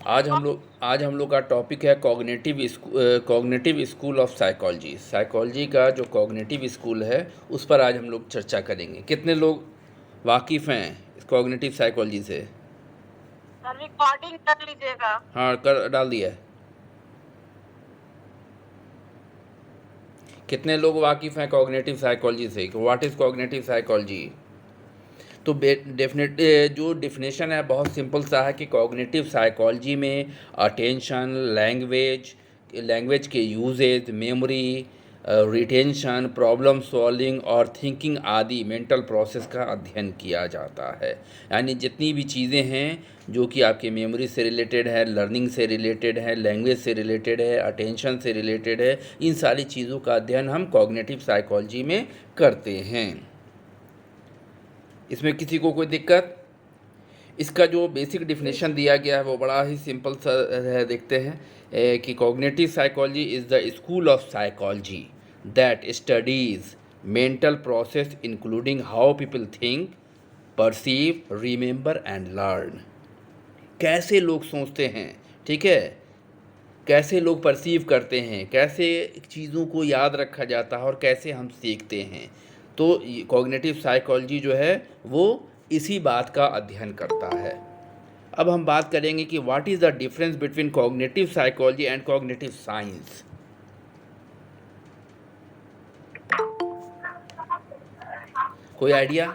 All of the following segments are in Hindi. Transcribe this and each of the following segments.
आज हम लोग का टॉपिक है cognitive school of psychology. Psychology का जो कॉग्निटिव स्कूल है उस पर आज हम लोग चर्चा करेंगे। कितने लोग वाकिफ़ हैं इस कॉग्निटिव साइकोलॉजी से? सर रिकॉर्डिंग कर लीजिएगा। हाँ, कर डाल दिया है। कितने लोग वाकिफ़ हैं कॉग्निटिव साइकोलॉजी से? What is cognitive psychology? तो डेफिनेट जो डिफिनेशन है बहुत सिंपल सा है कि कॉग्निटिव साइकोलॉजी में अटेंशन, लैंग्वेज के usages, memory, retention, problem solving और थिंकिंग आदि मेंटल प्रोसेस का अध्ययन किया जाता है। यानी जितनी भी चीज़ें हैं जो कि आपके मेमोरी से रिलेटेड है, लर्निंग से रिलेटेड है, लैंग्वेज से रिलेटेड है, अटेंशन से रिलेटेड है, इन सारी चीज़ों का अध्ययन हम कॉग्निटिव साइकोलॉजी में करते हैं। इसमें किसी को कोई दिक्कत? इसका जो बेसिक डिफिनेशन दिया गया है वो बड़ा ही सिंपल सा है, देखते हैं कि cognitive psychology is the school of psychology that studies mental process including how people think, perceive, remember and learn. कैसे लोग सोचते हैं, ठीक है, कैसे लोग परसीव करते हैं, कैसे चीज़ों को याद रखा जाता है और कैसे हम सीखते हैं। तो कॉग्निटिव साइकोलॉजी जो है वो इसी बात का अध्ययन करता है। अब हम बात करेंगे कि what is the difference between cognitive psychology and cognitive science. कोई आइडिया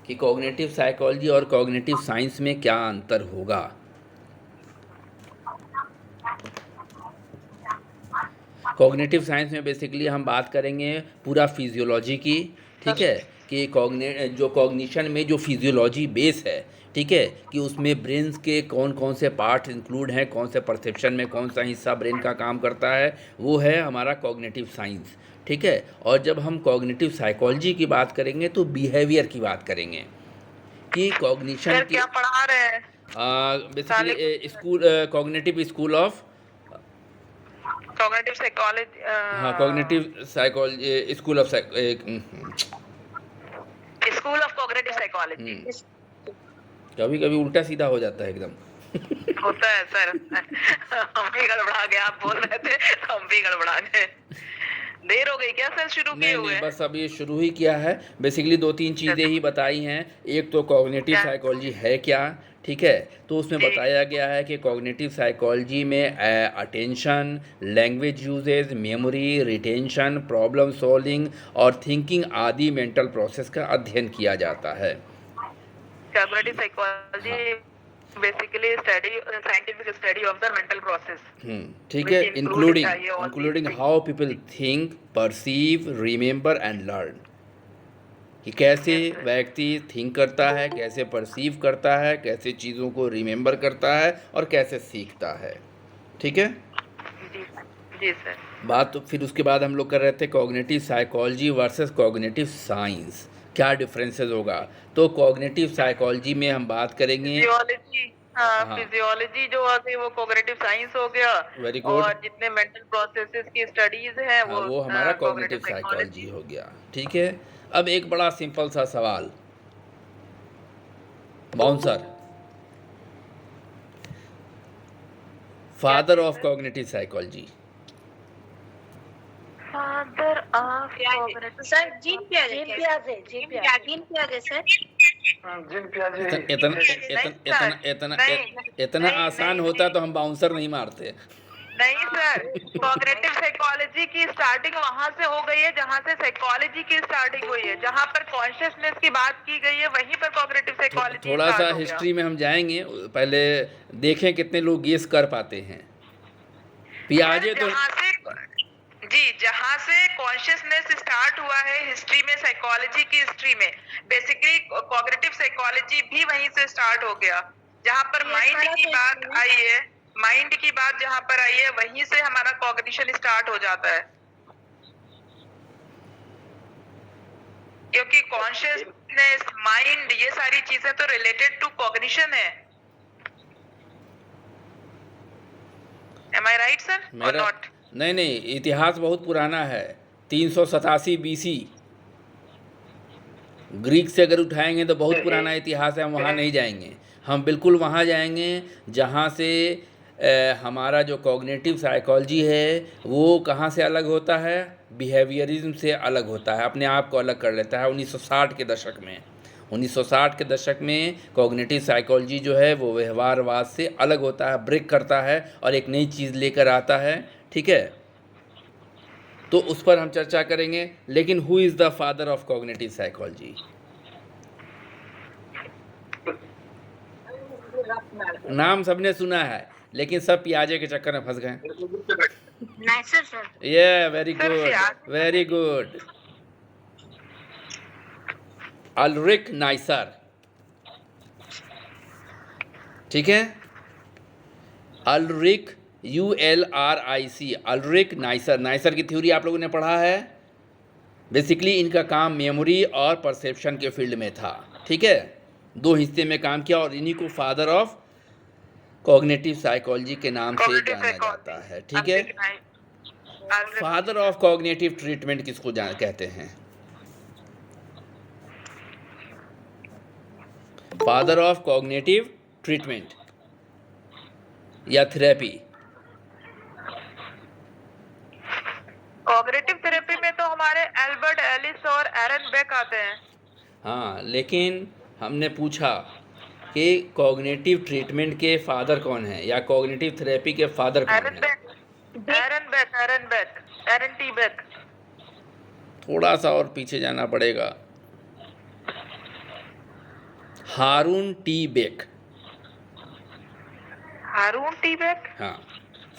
कि कॉग्निटिव साइकोलॉजी और कॉग्निटिव साइंस में क्या अंतर होगा? कॉग्निटिव साइंस में बेसिकली हम बात करेंगे पूरा फिजियोलॉजी की, ठीक है, कि जो कॉग्निशन में जो फिजियोलॉजी बेस है, ठीक है, कि उसमें ब्रेन्स के कौन कौन से पार्ट इंक्लूड हैं, कौन से परसेप्शन में कौन सा हिस्सा ब्रेन का काम करता है, वो है हमारा कॉग्निटिव साइंस, ठीक है। और जब हम कॉग्निटिव साइकोलॉजी की बात करेंगे तो बिहेवियर की बात करेंगे कि कॉग्निशन की क्या पढ़ा रहे हैं? Basically cognitive school of, cognitive psychology. हाँ, cognitive psychology school of school of cognitive psychology. कभी कभी उल्टा सीधा हो जाता है एकदम। होता है सर। हम भी गड़बड़ा गए, आप बोल रहे थे हम भी गड़बड़ा गए। देर हो गई क्या सर शुरू किए हुए? नहीं, बस अभी शुरू ही किया है। बेसिकली 2-3 चीज़ें ही बताई हैं। एक तो कॉग्निटिव साइकोलॉजी है क्या, ठीक है, तो उसमें बताया गया है कि कॉग्निटिव साइकोलॉजी में attention, language usages, memory, retention, problem solving और थिंकिंग आदि मेंटल प्रोसेस का अध्ययन किया जाता है। Cognitive psychology basically scientific study of the mental process, ठीक है, including how people think, perceive, remember and learn, कि कैसे व्यक्ति थिंक करता है, कैसे परसीव करता है, कैसे चीज़ों को रिमेंबर करता है और कैसे सीखता है, ठीक है। जी सर। बात तो फिर उसके बाद हम लोग कर रहे थे cognitive psychology versus cognitive science, क्या डिफरेंसेस होगा। तो कॉग्निटिव साइकोलॉजी में हम बात करेंगे फिजियोलॉजी जो है वो कॉग्निटिव साइंस हो गया। Very good. और जितने मेंटल प्रोसेसेस की स्टडीज हैं वो हमारा कॉग्निटिव साइकोलॉजी हो गया, ठीक है। अब एक बड़ा सिंपल सा सवाल, bouncer, father of cognitive psychology. Father of sir Jean पियाजे सर। इतना आसान होता तो हम बाउंसर नहीं मारते। नहीं सर, कॉग्निटिव साइकोलॉजी की स्टार्टिंग वहां से हो गई है जहां से साइकोलॉजी की स्टार्टिंग हुई है। जहां पर कॉन्शियसनेस की बात की गई है वहीं पर कॉग्निटिव साइकोलॉजी थोड़ा सा हिस्ट्री में हम जाएंगे, पहले देखें कितने लोग गेस कर पाते हैं। पियाजे तो जहां से कॉन्शियसनेस स्टार्ट हुआ है हिस्ट्री में, साइकोलॉजी की हिस्ट्री में, बेसिकली कॉग्निटिव साइकोलॉजी भी वहीं से स्टार्ट हो गया। जहां पर माइंड की बात आई है, माइंड की बात जहां पर आई है वहीं से हमारा कॉग्निशन स्टार्ट हो जाता है, क्योंकि कॉन्शियसनेस, माइंड, ये सारी चीजें तो रिलेटेड टू कॉग्निशन है। Am I right sir or not? नहीं, इतिहास बहुत पुराना है, 387 BC। ग्रीक से अगर उठाएंगे तो बहुत पुराना इतिहास है, हम वहाँ नहीं जाएंगे। हम बिल्कुल वहाँ जाएंगे जहाँ से हमारा जो कॉग्निटिव साइकोलॉजी है वो कहाँ से अलग होता है, बिहेवियरिज्म से अलग होता है, अपने आप को अलग कर लेता है। 1960 के दशक में 1960 के दशक में कॉग्निटिव साइकोलॉजी जो है वो व्यवहारवाद से अलग होता है, ब्रेक करता है और एक नई चीज़ लेकर आता है। ठीक है, तो उस पर हम चर्चा करेंगे। लेकिन who is the father of cognitive psychology? नाम सबने सुना है लेकिन सब पियाजे के चक्कर में फंस गए। Neisser sir. ये वेरी सर गुड, पियाजे। Very good. अल्रिक नाइसर, ठीक है, Ulric ULRIC, Ulric Neisser. Neisser की थ्योरी आप लोगों ने पढ़ा है। बेसिकली इनका काम मेमोरी और परसेप्शन के फील्ड में था। ठीक है, दो हिस्से में काम किया और इन्हीं को फादर ऑफ कॉग्निटिव साइकोलॉजी के नाम से Cognitive जाना psychology। जाता है। ठीक है, Alric- father of cognitive treatment किसको कहते हैं? फादर ऑफ कॉग्निटिव ट्रीटमेंट या थेरेपी? कॉग्निटिव थेरेपी में तो हमारे एल्बर्ट एलिस और एरन बेक आते हैं। हाँ, लेकिन हमने पूछा कि कॉग्निटिव ट्रीटमेंट के फादर कौन है या कॉग्निटिव थेरेपी के फादर कौन एरन है? बेक, एरन टी बेक। थोड़ा सा और पीछे जाना पड़ेगा। हारून टी बेक। हारून टी बेक। हाँ,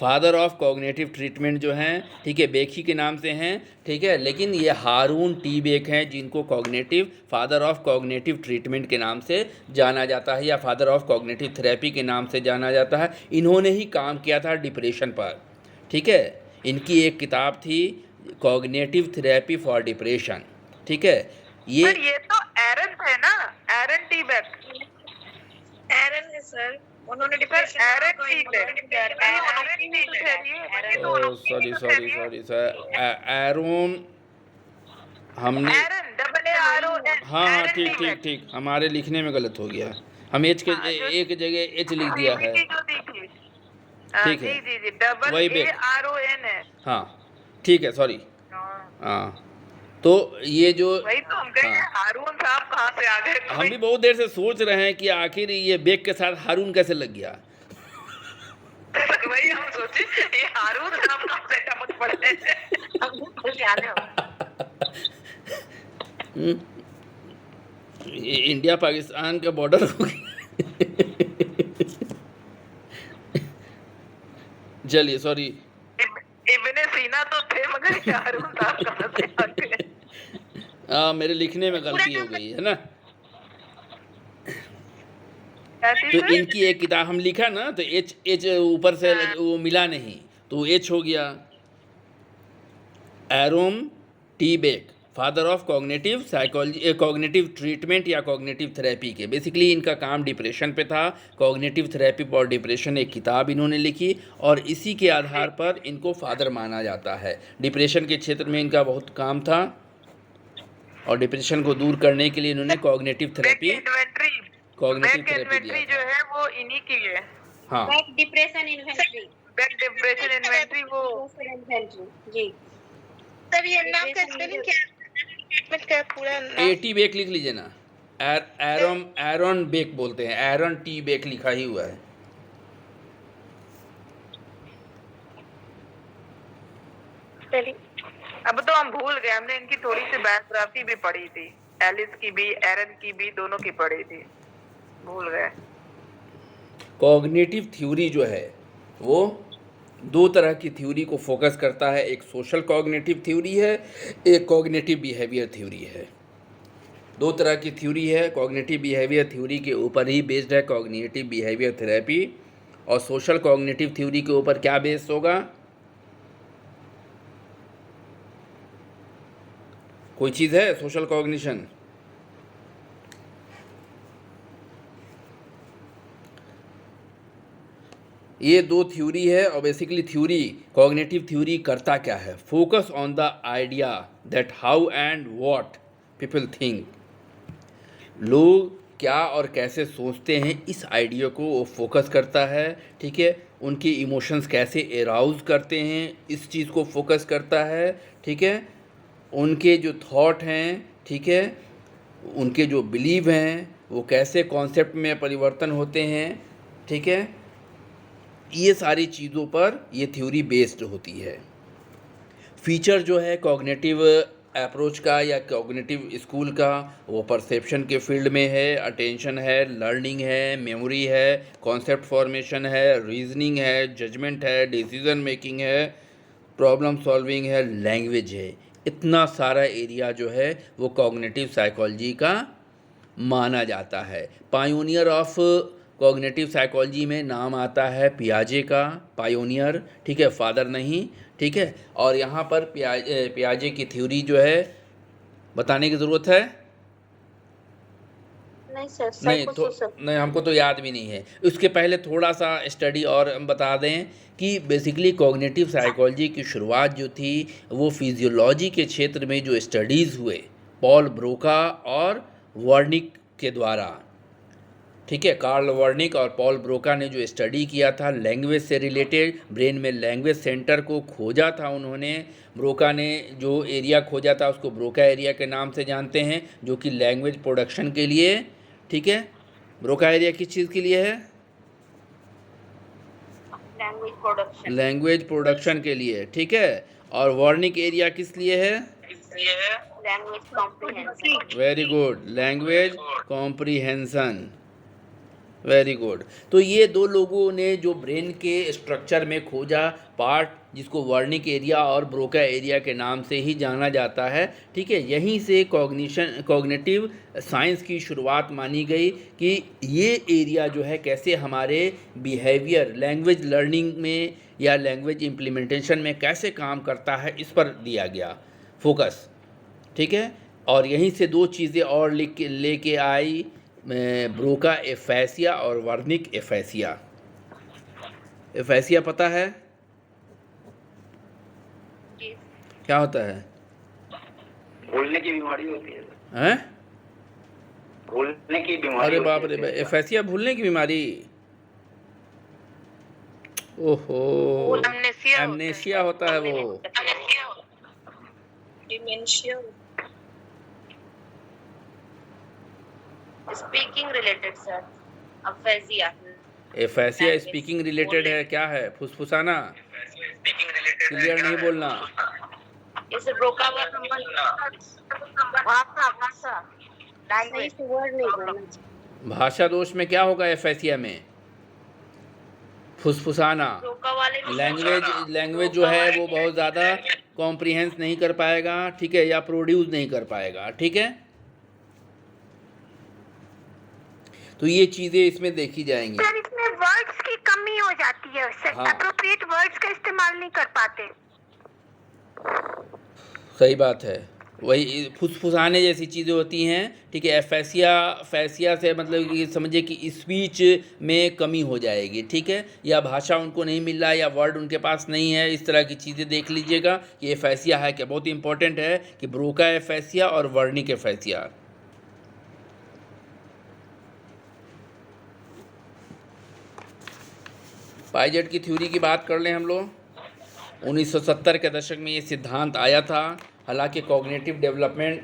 फादर ऑफ कॉग्निटिव ट्रीटमेंट जो हैं, ठीक है, बेकी के नाम से हैं। ठीक है, लेकिन ये हारून टी बेक हैं जिनको cognitive father of cognitive treatment के नाम से जाना जाता है या फादर ऑफ कॉग्निटिव थेरेपी के नाम से जाना जाता है। इन्होंने ही काम किया था डिप्रेशन पर। ठीक है, इनकी एक किताब थी कॉग्निटिव थेरेपी फॉर डिप्रेशन। ठीक है, पर ये तो एरन थे ना, एरन टी बेक। एरन है सर, उन्होंने sir depression Aaron T sorry sir, Aaron, हमने Aaron double A R O N. हाँ हाँ, ठीक ठीक ठीक, हमारे लिखने में गलत हो गया। हम एच के एक जगह एच लिख दिया है। ठीक है, जी जी जी, डबल वही ए बेक। आर ओ एन है। हाँ ठीक है, सॉरी। हाँ, तो ये जो वही तो हम कह रहे हैं, हाँ, हारून साहब कहाँ से आ गए? हम भी बहुत देर से सोच रहे हैं कि आखिर ये बेक के साथ हारून कैसे लग गया। वही हम सोचे, ये हारून साहब कहाँ से टपक पड़े? ये इंडिया पाकिस्तान का बॉर्डर हो गया। चलिए, सॉरी। इब्ने सीना तो थे, मगर ये हारून साहब कहाँ से आ गए? मेरे लिखने में गलती हो गई है ना। ऐसी तो से? इनकी एक किताब हम लिखा ना, तो एच एच ऊपर से वो मिला नहीं, तो एच हो गया। Aaron T Beck, father of cognitive psychology, cognitive treatment या कॉग्निटिव थेरेपी के। बेसिकली इनका काम डिप्रेशन पे था। कॉग्निटिव थेरेपी फॉर डिप्रेशन एक किताब इन्होंने लिखी और इसी के आधार पर इनको फादर माना जाता है। डिप्रेशन के क्षेत्र में इनका बहुत काम था और डिप्रेशन को दूर करने के लिए इन्होंने कॉग्निटिव थेरेपी कॉग्निटिव थेरेपी दिया इन्वेंट्री जो था। है वो इन्हीं की है। हाँ, back depression inventory. Back depression inventory वो इन्वेंटरी जी। तब ये नाम का स्पेलिंग क्या है? क्या पूरा नाम? एटी बेक लिख लीजिए ना। एरन बेक बोलते हैं, एरन टी बेक लिखा ही हुआ है। अब तो हम भूल गए, हमने इनकी थोड़ी सी बायोग्राफी भी पढ़ी थी, एलिस की भी, एरन की भी, दोनों की पढ़ी थी, भूल गए। कॉग्निटिव थ्योरी जो है वो दो तरह की थ्योरी को फोकस करता है। एक सोशल कॉग्निटिव थ्योरी है, एक कॉग्निटिव बिहेवियर थ्योरी है। दो तरह की थ्योरी है। कॉग्निटिव बिहेवियर थ्योरी के ऊपर ही बेस्ड है कॉग्निटिव बिहेवियर थेरेपी, और सोशल कॉग्निटिव थ्योरी के ऊपर क्या बेस्ड होगा? कोई चीज़ है सोशल कॉग्निशन? ये दो थ्योरी है और बेसिकली थ्योरी, कॉग्निटिव थ्योरी करता क्या है? Focus on the idea that how and what people think. लोग क्या और कैसे सोचते हैं, इस आइडिया को वो फोकस करता है, ठीक है। उनके इमोशंस कैसे एराउज करते हैं, इस चीज़ को फोकस करता है, ठीक है। उनके जो थॉट हैं, ठीक है, उनके जो बिलीव हैं, वो कैसे कॉन्सेप्ट में परिवर्तन होते हैं, ठीक है। ये सारी चीज़ों पर ये थ्योरी बेस्ड होती है। फीचर जो है कॉग्निटिव अप्रोच का या कॉग्निटिव स्कूल का, वो परसेप्शन के फील्ड में है, अटेंशन है, लर्निंग है, मेमोरी है, कॉन्सेप्ट फॉर्मेशन है, रीजनिंग है, जजमेंट है, डिसीजन मेकिंग है, प्रॉब्लम सॉल्विंग है, लैंग्वेज है। इतना सारा एरिया जो है वो कॉग्निटिव साइकोलॉजी का माना जाता है। पायोनियर ऑफ कॉग्निटिव साइकोलॉजी में नाम आता है पियाजे का, पायोनियर, ठीक है, फादर नहीं, ठीक है। और यहाँ पर पियाजे की थ्योरी जो है बताने की ज़रूरत है? नहीं सर, नहीं तो साइकोसोशल। नहीं, हमको तो याद भी नहीं है। उसके पहले थोड़ा सा स्टडी और हम बता दें कि बेसिकली कॉग्निटिव साइकोलॉजी की शुरुआत जो थी वो फिजियोलॉजी के क्षेत्र में जो स्टडीज़ हुए पॉल ब्रोका और वर्निक के द्वारा, ठीक है। कार्ल वर्निक और पॉल ब्रोका ने जो स्टडी किया था लैंग्वेज से रिलेटेड, ब्रेन में लैंग्वेज सेंटर को खोजा था उन्होंने। ब्रोका ने जो एरिया खोजा था उसको ब्रोका एरिया के नाम से जानते हैं, जो कि लैंग्वेज प्रोडक्शन के लिए, ठीक है। ब्रोका एरिया किस चीज़ के लिए है? Language production. लैंग्वेज प्रोडक्शन के लिए, ठीक है। और वर्निक एरिया किस लिए है? Language comprehension. Very good, language comprehension, very good. तो ये दो लोगों ने जो ब्रेन के स्ट्रक्चर में खोजा पार्ट, जिसको वर्निक एरिया और ब्रोका एरिया के नाम से ही जाना जाता है, ठीक है। यहीं से कॉग्निटिव साइंस की शुरुआत मानी गई कि ये एरिया जो है कैसे हमारे बिहेवियर, लैंग्वेज लर्निंग में या लैंग्वेज इम्प्लीमेंटेशन में कैसे काम करता है, इस पर दिया गया फोकस, ठीक है। और यहीं से दो चीज़ें और लेके आई ब्रोका एफेसिया और वर्निक एफेसिया। एफेसिया पता है जी। क्या होता है? भूलने की बीमारी होती है। हैं? भूलने की बीमारी अरे होती बाप है। रे, एफेसिया भूलने की बीमारी, ओहो, एमनेशिया होता है वो। Dementia. Speaking related sir, aphasia. Aphasia speaking related है, क्या है? फुसफुसाना, क्लियर नहीं बोलना। इसे ब्रोका वर्ड नंबर भाषा लैंग्वेज वर्ड नहीं बोलना। भाषा दोष में क्या होगा एफेसिया में? फुसफुसाना। ब्रोका वाले लैंग्वेज जो है वो बहुत ज़्यादा कॉम्प्रिहेंस नहीं कर पाएगा, ठीक है, या प्रोड्यूस नहीं कर पाएगा, ठीक है। तो ये चीज़ें इसमें देखी जाएंगी। सर इसमें वर्ड्स की कमी हो जाती है, हाँ। एप्रोप्रिएट वर्ड्स का इस्तेमाल नहीं कर पाते। सही बात है, वही फुसफुसाने जैसी चीज़ें होती हैं, ठीक है। फैसिया से मतलब कि समझिए कि स्पीच में कमी हो जाएगी, ठीक है, या भाषा उनको नहीं मिल रहा है या वर्ड उनके पास नहीं है, इस तरह की चीज़ें देख लीजिएगा कि ये फैसिया है क्या। बहुत इंपॉर्टेंट है कि ब्रोका एफेसिया और वर्निक एफेसिया। पाइजेट की थ्योरी की बात कर लें हम लोग। 1970 के दशक में ये सिद्धांत आया था। हालांकि कॉग्निटिव डेवलपमेंट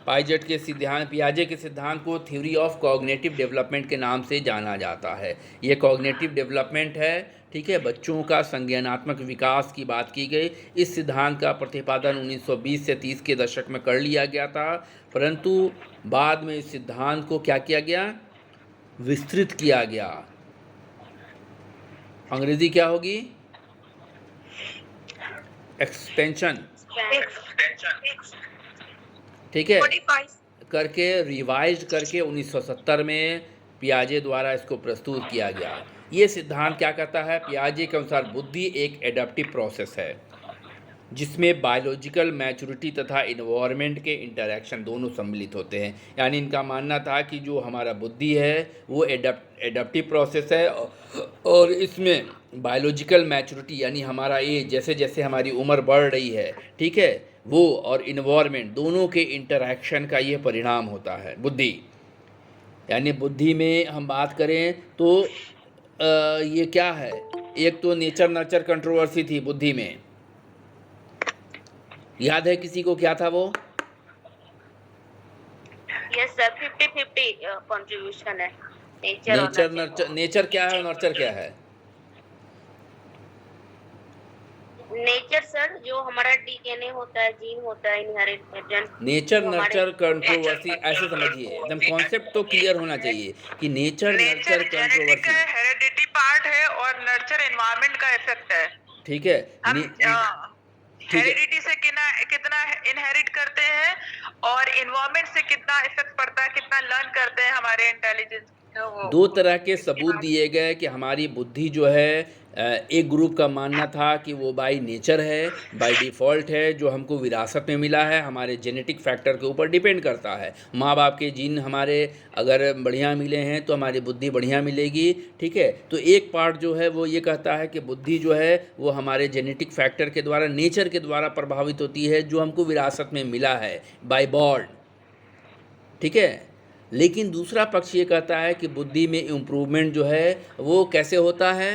पाइजेट के सिद्धांत, पियाजे के सिद्धांत को थ्योरी ऑफ कॉग्निटिव डेवलपमेंट के नाम से जाना जाता है। ये कॉग्निटिव डेवलपमेंट है, ठीक है, बच्चों का संज्ञानात्मक विकास की बात की गई। इस सिद्धांत का प्रतिपादन 1920 से 30 के दशक में कर लिया गया था, परंतु बाद में इस सिद्धांत को क्या किया गया? विस्तृत किया गया। अंग्रेजी क्या होगी? एक्सपेंशन, ठीक है, करके रिवाइज करके 1970 में पियाजे द्वारा इसको प्रस्तुत किया गया। ये सिद्धांत क्या कहता है? पियाजे के अनुसार बुद्धि एक एडेप्टिव प्रोसेस है जिसमें बायोलॉजिकल मैच्योरिटी तथा इन्वायरमेंट के इंटरैक्शन दोनों सम्मिलित होते हैं। यानी इनका मानना था कि जो हमारा बुद्धि है वो एडेप्टिव प्रोसेस है और इसमें बायोलॉजिकल मैच्योरिटी यानी हमारा एज, जैसे जैसे हमारी उम्र बढ़ रही है, ठीक है, वो और इन्वायरमेंट दोनों के इंटरैक्शन का ये परिणाम होता है बुद्धि। यानी बुद्धि में हम बात करें तो ये क्या है, एक तो नेचर नर्चर कंट्रोवर्सी थी बुद्धि में, याद है किसी को क्या था वो? यस सर, 50-50 कंट्रीब्यूशन है नेचर और नेचर nurture नर्चर, का। नेचर क्या है और नर्चर क्या है? नेचर सर जो हमारा डीएनए होता है, जीन होता है, इनहेरिटेड। नेचर नर्चर कंट्रोवर्सी ऐसे समझिए, एकदम कॉन्सेप्ट तो क्लियर होना चाहिए कि nature nature nurture genetic controversy, heredity part है और नर्चर एनवायरनमेंट का इफेक्ट है। ठीक है। हम ठीक है, हेरिडिटी से कितना इनहेरिट करते हैं और इन्वायरमेंट से कितना इफेक्ट पड़ता है, कितना लर्न करते हैं हमारे इंटेलिजेंस। दो तरह के सबूत दिए गए कि हमारी बुद्धि जो है एक ग्रुप का मानना था कि वो बाय नेचर है, बाय डिफ़ॉल्ट है, जो हमको विरासत में मिला है, हमारे जेनेटिक फैक्टर के ऊपर डिपेंड करता है। माँ बाप के जीन हमारे अगर बढ़िया मिले हैं तो हमारी बुद्धि बढ़िया मिलेगी, ठीक है। तो एक पार्ट जो है वो ये कहता है कि बुद्धि जो है वो हमारे जेनेटिक फैक्टर के द्वारा, नेचर के द्वारा प्रभावित होती है, जो हमको विरासत में मिला है बाय बॉर्न, ठीक है। लेकिन दूसरा पक्ष ये कहता है कि बुद्धि में इम्प्रूवमेंट जो है वो कैसे होता है,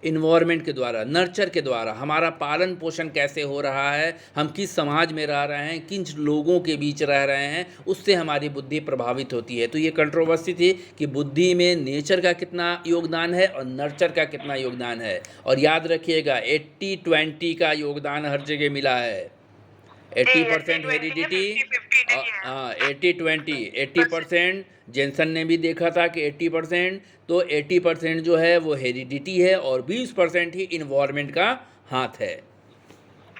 इन्वायरमेंट के द्वारा, नर्चर के द्वारा, हमारा पालन पोषण कैसे हो रहा है, हम किस समाज में रह रहे हैं, किन लोगों के बीच रह रहे हैं, उससे हमारी बुद्धि प्रभावित होती है। तो ये कंट्रोवर्सी थी कि बुद्धि में नेचर का कितना योगदान है और नर्चर का कितना योगदान है। और याद रखिएगा 80-20 का योगदान हर जगह मिला है। 80% हेरिडिटी, 50-50 नहीं है। हाँ 80-20, 80% जेनसन ने भी देखा था कि 80%, तो 80% जो है वो हेरिडिटी है और 20% ही इन्वायरमेंट का हाथ है।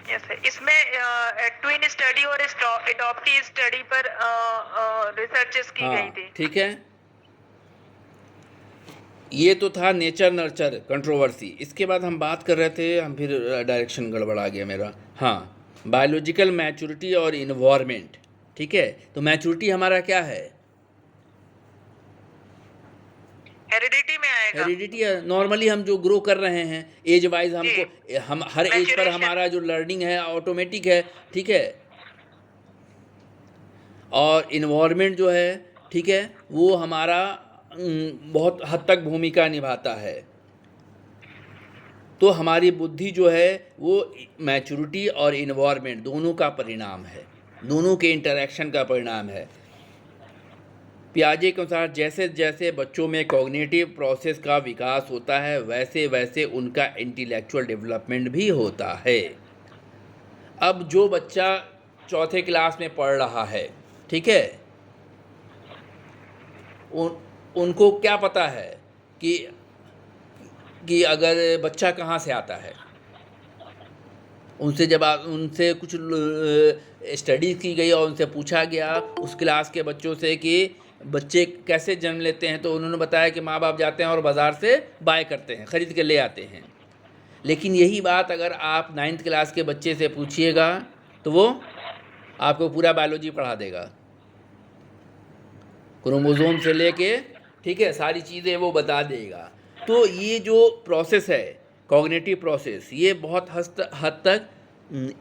Yes, sir. इसमें ट्विन स्टडी और एडॉप्टी स्टडी पर रिसर्चेस की हाँ गई थी। ठीक है, ये तो था नेचर नर्चर कंट्रोवर्सी। इसके बाद हम बात कर रहे थे, हम फिर डायरेक्शन गड़बड़ा गया मेरा, हाँ बायोलॉजिकल मैच्योरिटी और इन्वायरमेंट, ठीक है। तो मैच्योरिटी हमारा क्या है, हेरिडिटी में आएगा। हेरिडिटी नॉर्मली हम जो ग्रो कर रहे हैं एज वाइज, हमको हम हर एज पर Maturation. हमारा जो लर्निंग है ऑटोमेटिक है, ठीक है। और इन्वायरमेंट जो है, ठीक है, वो हमारा बहुत हद तक भूमिका निभाता है। तो हमारी बुद्धि जो है वो मैच्योरिटी और इन्वायरमेंट दोनों का परिणाम है, दोनों के इंटरेक्शन का परिणाम है। पियाजे के अनुसार जैसे जैसे बच्चों में कॉग्निटिव प्रोसेस का विकास होता है वैसे वैसे उनका इंटेलेक्चुअल डेवलपमेंट भी होता है। अब जो बच्चा चौथे क्लास में पढ़ रहा है, ठीक है, उनको क्या पता है कि अगर बच्चा कहाँ से आता है। उनसे जब उनसे कुछ स्टडीज़ की गई और उनसे पूछा गया उस क्लास के बच्चों से कि बच्चे कैसे जन्म लेते हैं, तो उन्होंने बताया कि माँ बाप जाते हैं और बाज़ार से बाय करते हैं, ख़रीद के ले आते हैं। लेकिन यही बात अगर आप 9th क्लास के बच्चे से पूछिएगा तो वो आपको पूरा बायोलॉजी पढ़ा देगा, क्रोमोसोम से लेके, ठीक है, सारी चीज़ें वो बता देगा। तो ये जो प्रोसेस है कॉग्निटिव प्रोसेस, ये बहुत हद तक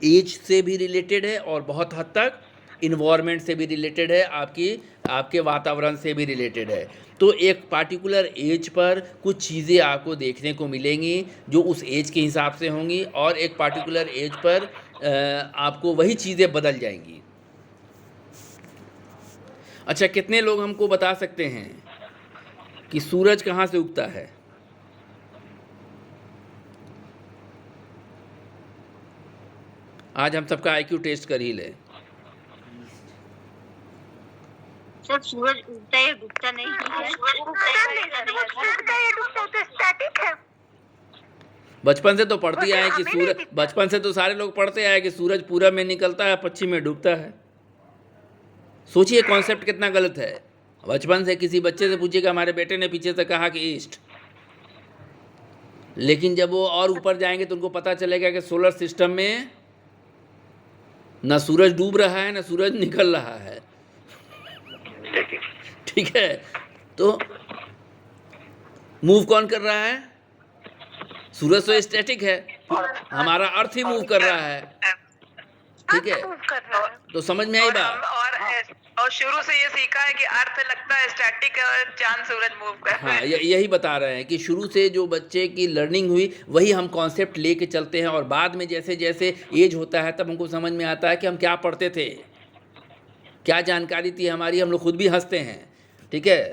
एज से भी रिलेटेड है और बहुत हद तक इन्वायरमेंट से भी रिलेटेड है, आपके वातावरण से भी रिलेटेड है। तो एक पार्टिकुलर एज पर कुछ चीज़ें आपको देखने को मिलेंगी जो उस एज के हिसाब से होंगी और एक पार्टिकुलर एज पर आपको वही चीज़ें बदल जाएंगी। अच्छा, कितने लोग हमको बता सकते हैं कि सूरज कहाँ से उगता है? आज हम सबका आईक्यू टेस्ट कर ही ले। सर सूरज उगता है डूबता नहीं है। बचपन से तो पढ़ते आए कि सूरज, बचपन से तो सारे लोग पढ़ते आए कि सूरज पूरब में निकलता है पश्चिम में डूबता है। सोचिए कॉन्सेप्ट कितना गलत है। बचपन से किसी बच्चे से पूछिएगा, हमारे बेटे ने पीछे से कहा कि ईस्ट, लेकिन जब वो और ऊपर जाएंगे तो उनको पता चलेगा कि सोलर सिस्टम में ना सूरज डूब रहा है ना सूरज निकल रहा है, ठीक है। तो मूव कौन कर रहा है? सूरज तो स्टैटिक है, हमारा अर्थ ही मूव कर रहा है। ठीक है, प्रूव कर रहा है। तो समझ में आई और बात। और शुरू से ये सीखा है कि अर्थ लगता है स्टैटिक और चांद सूरज मूव कर रहे हाँ, हैं। यही बता रहे हैं कि शुरू से जो बच्चे की लर्निंग हुई वही हम कॉन्सेप्ट लेके चलते हैं, और बाद में जैसे जैसे एज होता है तब हमको समझ में आता है कि हम क्या पढ़ते थे, क्या जानकारी थी हमारी, हम लोग खुद भी हंसते हैं। ठीक है,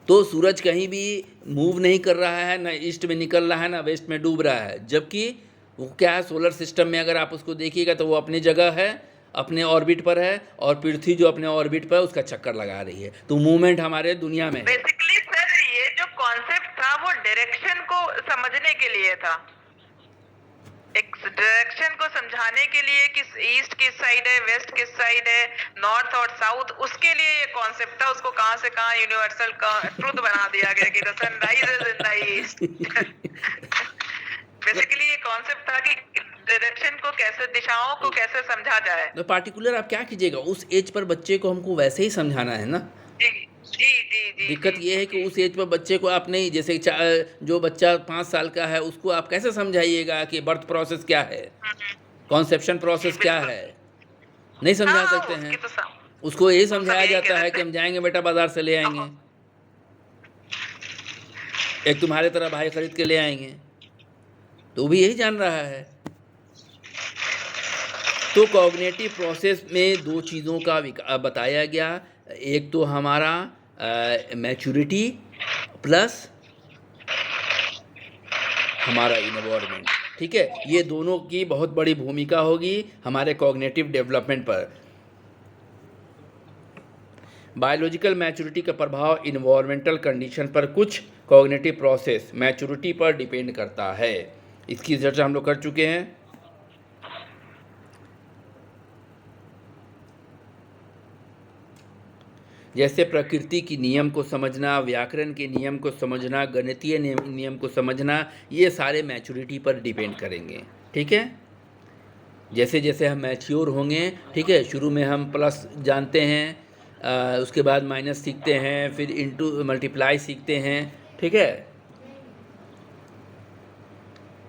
तो सूरज कहीं भी मूव नहीं कर रहा है, ना ईस्ट में निकल रहा है, ना वेस्ट में डूब रहा है, जबकि वो क्या है, सोलर सिस्टम में अगर आप उसको देखिएगा तो वो अपनी जगह है, अपने ऑर्बिट पर है, और पृथ्वी जो अपने ऑर्बिट पर है उसका चक्कर लगा रही है। तो मूवमेंट हमारे दुनिया में है। बेसिकली सर ये जो कॉन्सेप्ट था वो डायरेक्शन को समझने के लिए था, एक डायरेक्शन को समझाने के लिए कि ईस्ट किस साइड है, वेस्ट किस साइड है, नॉर्थ और साउथ, उसके लिए ये कॉन्सेप्ट था। उसको कहां से कहां यूनिवर्सल का ट्रुथ बना दिया गया कि the sun rises in the east. Basically ये कॉन्सेप्ट था कि डायरेक्शन को कैसे, दिशाओं को कैसे समझा जाए। तो पार्टिकुलर आप क्या कीजिएगा, उस एज पर बच्चे को हमको वैसे ही समझाना है ना। जी जी जी जी। दिक्कत ये है कि उस एज पर बच्चे को आप नहीं, जैसे जो बच्चा 5 साल का है उसको आप कैसे समझाइएगा कि बर्थ प्रोसेस क्या है, कॉन्सेप्शन प्रोसेस क्या है, नहीं समझा हाँ, सकते उसकी हैं। तो उसको यही समझाया यही जाता कह है रहे कि थे। हम जाएंगे बेटा बाजार से ले आएंगे, एक तुम्हारे तरह भाई खरीद के ले आएंगे, तो वो भी यही जान रहा है। तो कॉग्निटिव प्रोसेस में 2 चीज़ों का बताया गया, एक तो हमारा मैच्योरिटी प्लस हमारा इन्वॉल्वमेंट। ठीक है, ये दोनों की बहुत बड़ी भूमिका होगी हमारे कॉग्निटिव डेवलपमेंट पर। बायोलॉजिकल मैच्योरिटी का प्रभाव इन्वायरमेंटल कंडीशन पर कुछ कॉग्निटिव प्रोसेस मैच्योरिटी पर डिपेंड करता है। इसकी चर्चा हम लोग कर चुके हैं। जैसे प्रकृति की नियम को समझना, व्याकरण के नियम को समझना, गणितीय नियम को समझना, ये सारे मैच्योरिटी पर डिपेंड करेंगे। ठीक है, जैसे जैसे हम मैच्योर होंगे, ठीक है, शुरू में हम प्लस जानते हैं, उसके बाद माइनस सीखते हैं, फिर इनटू मल्टीप्लाई सीखते हैं। ठीक है,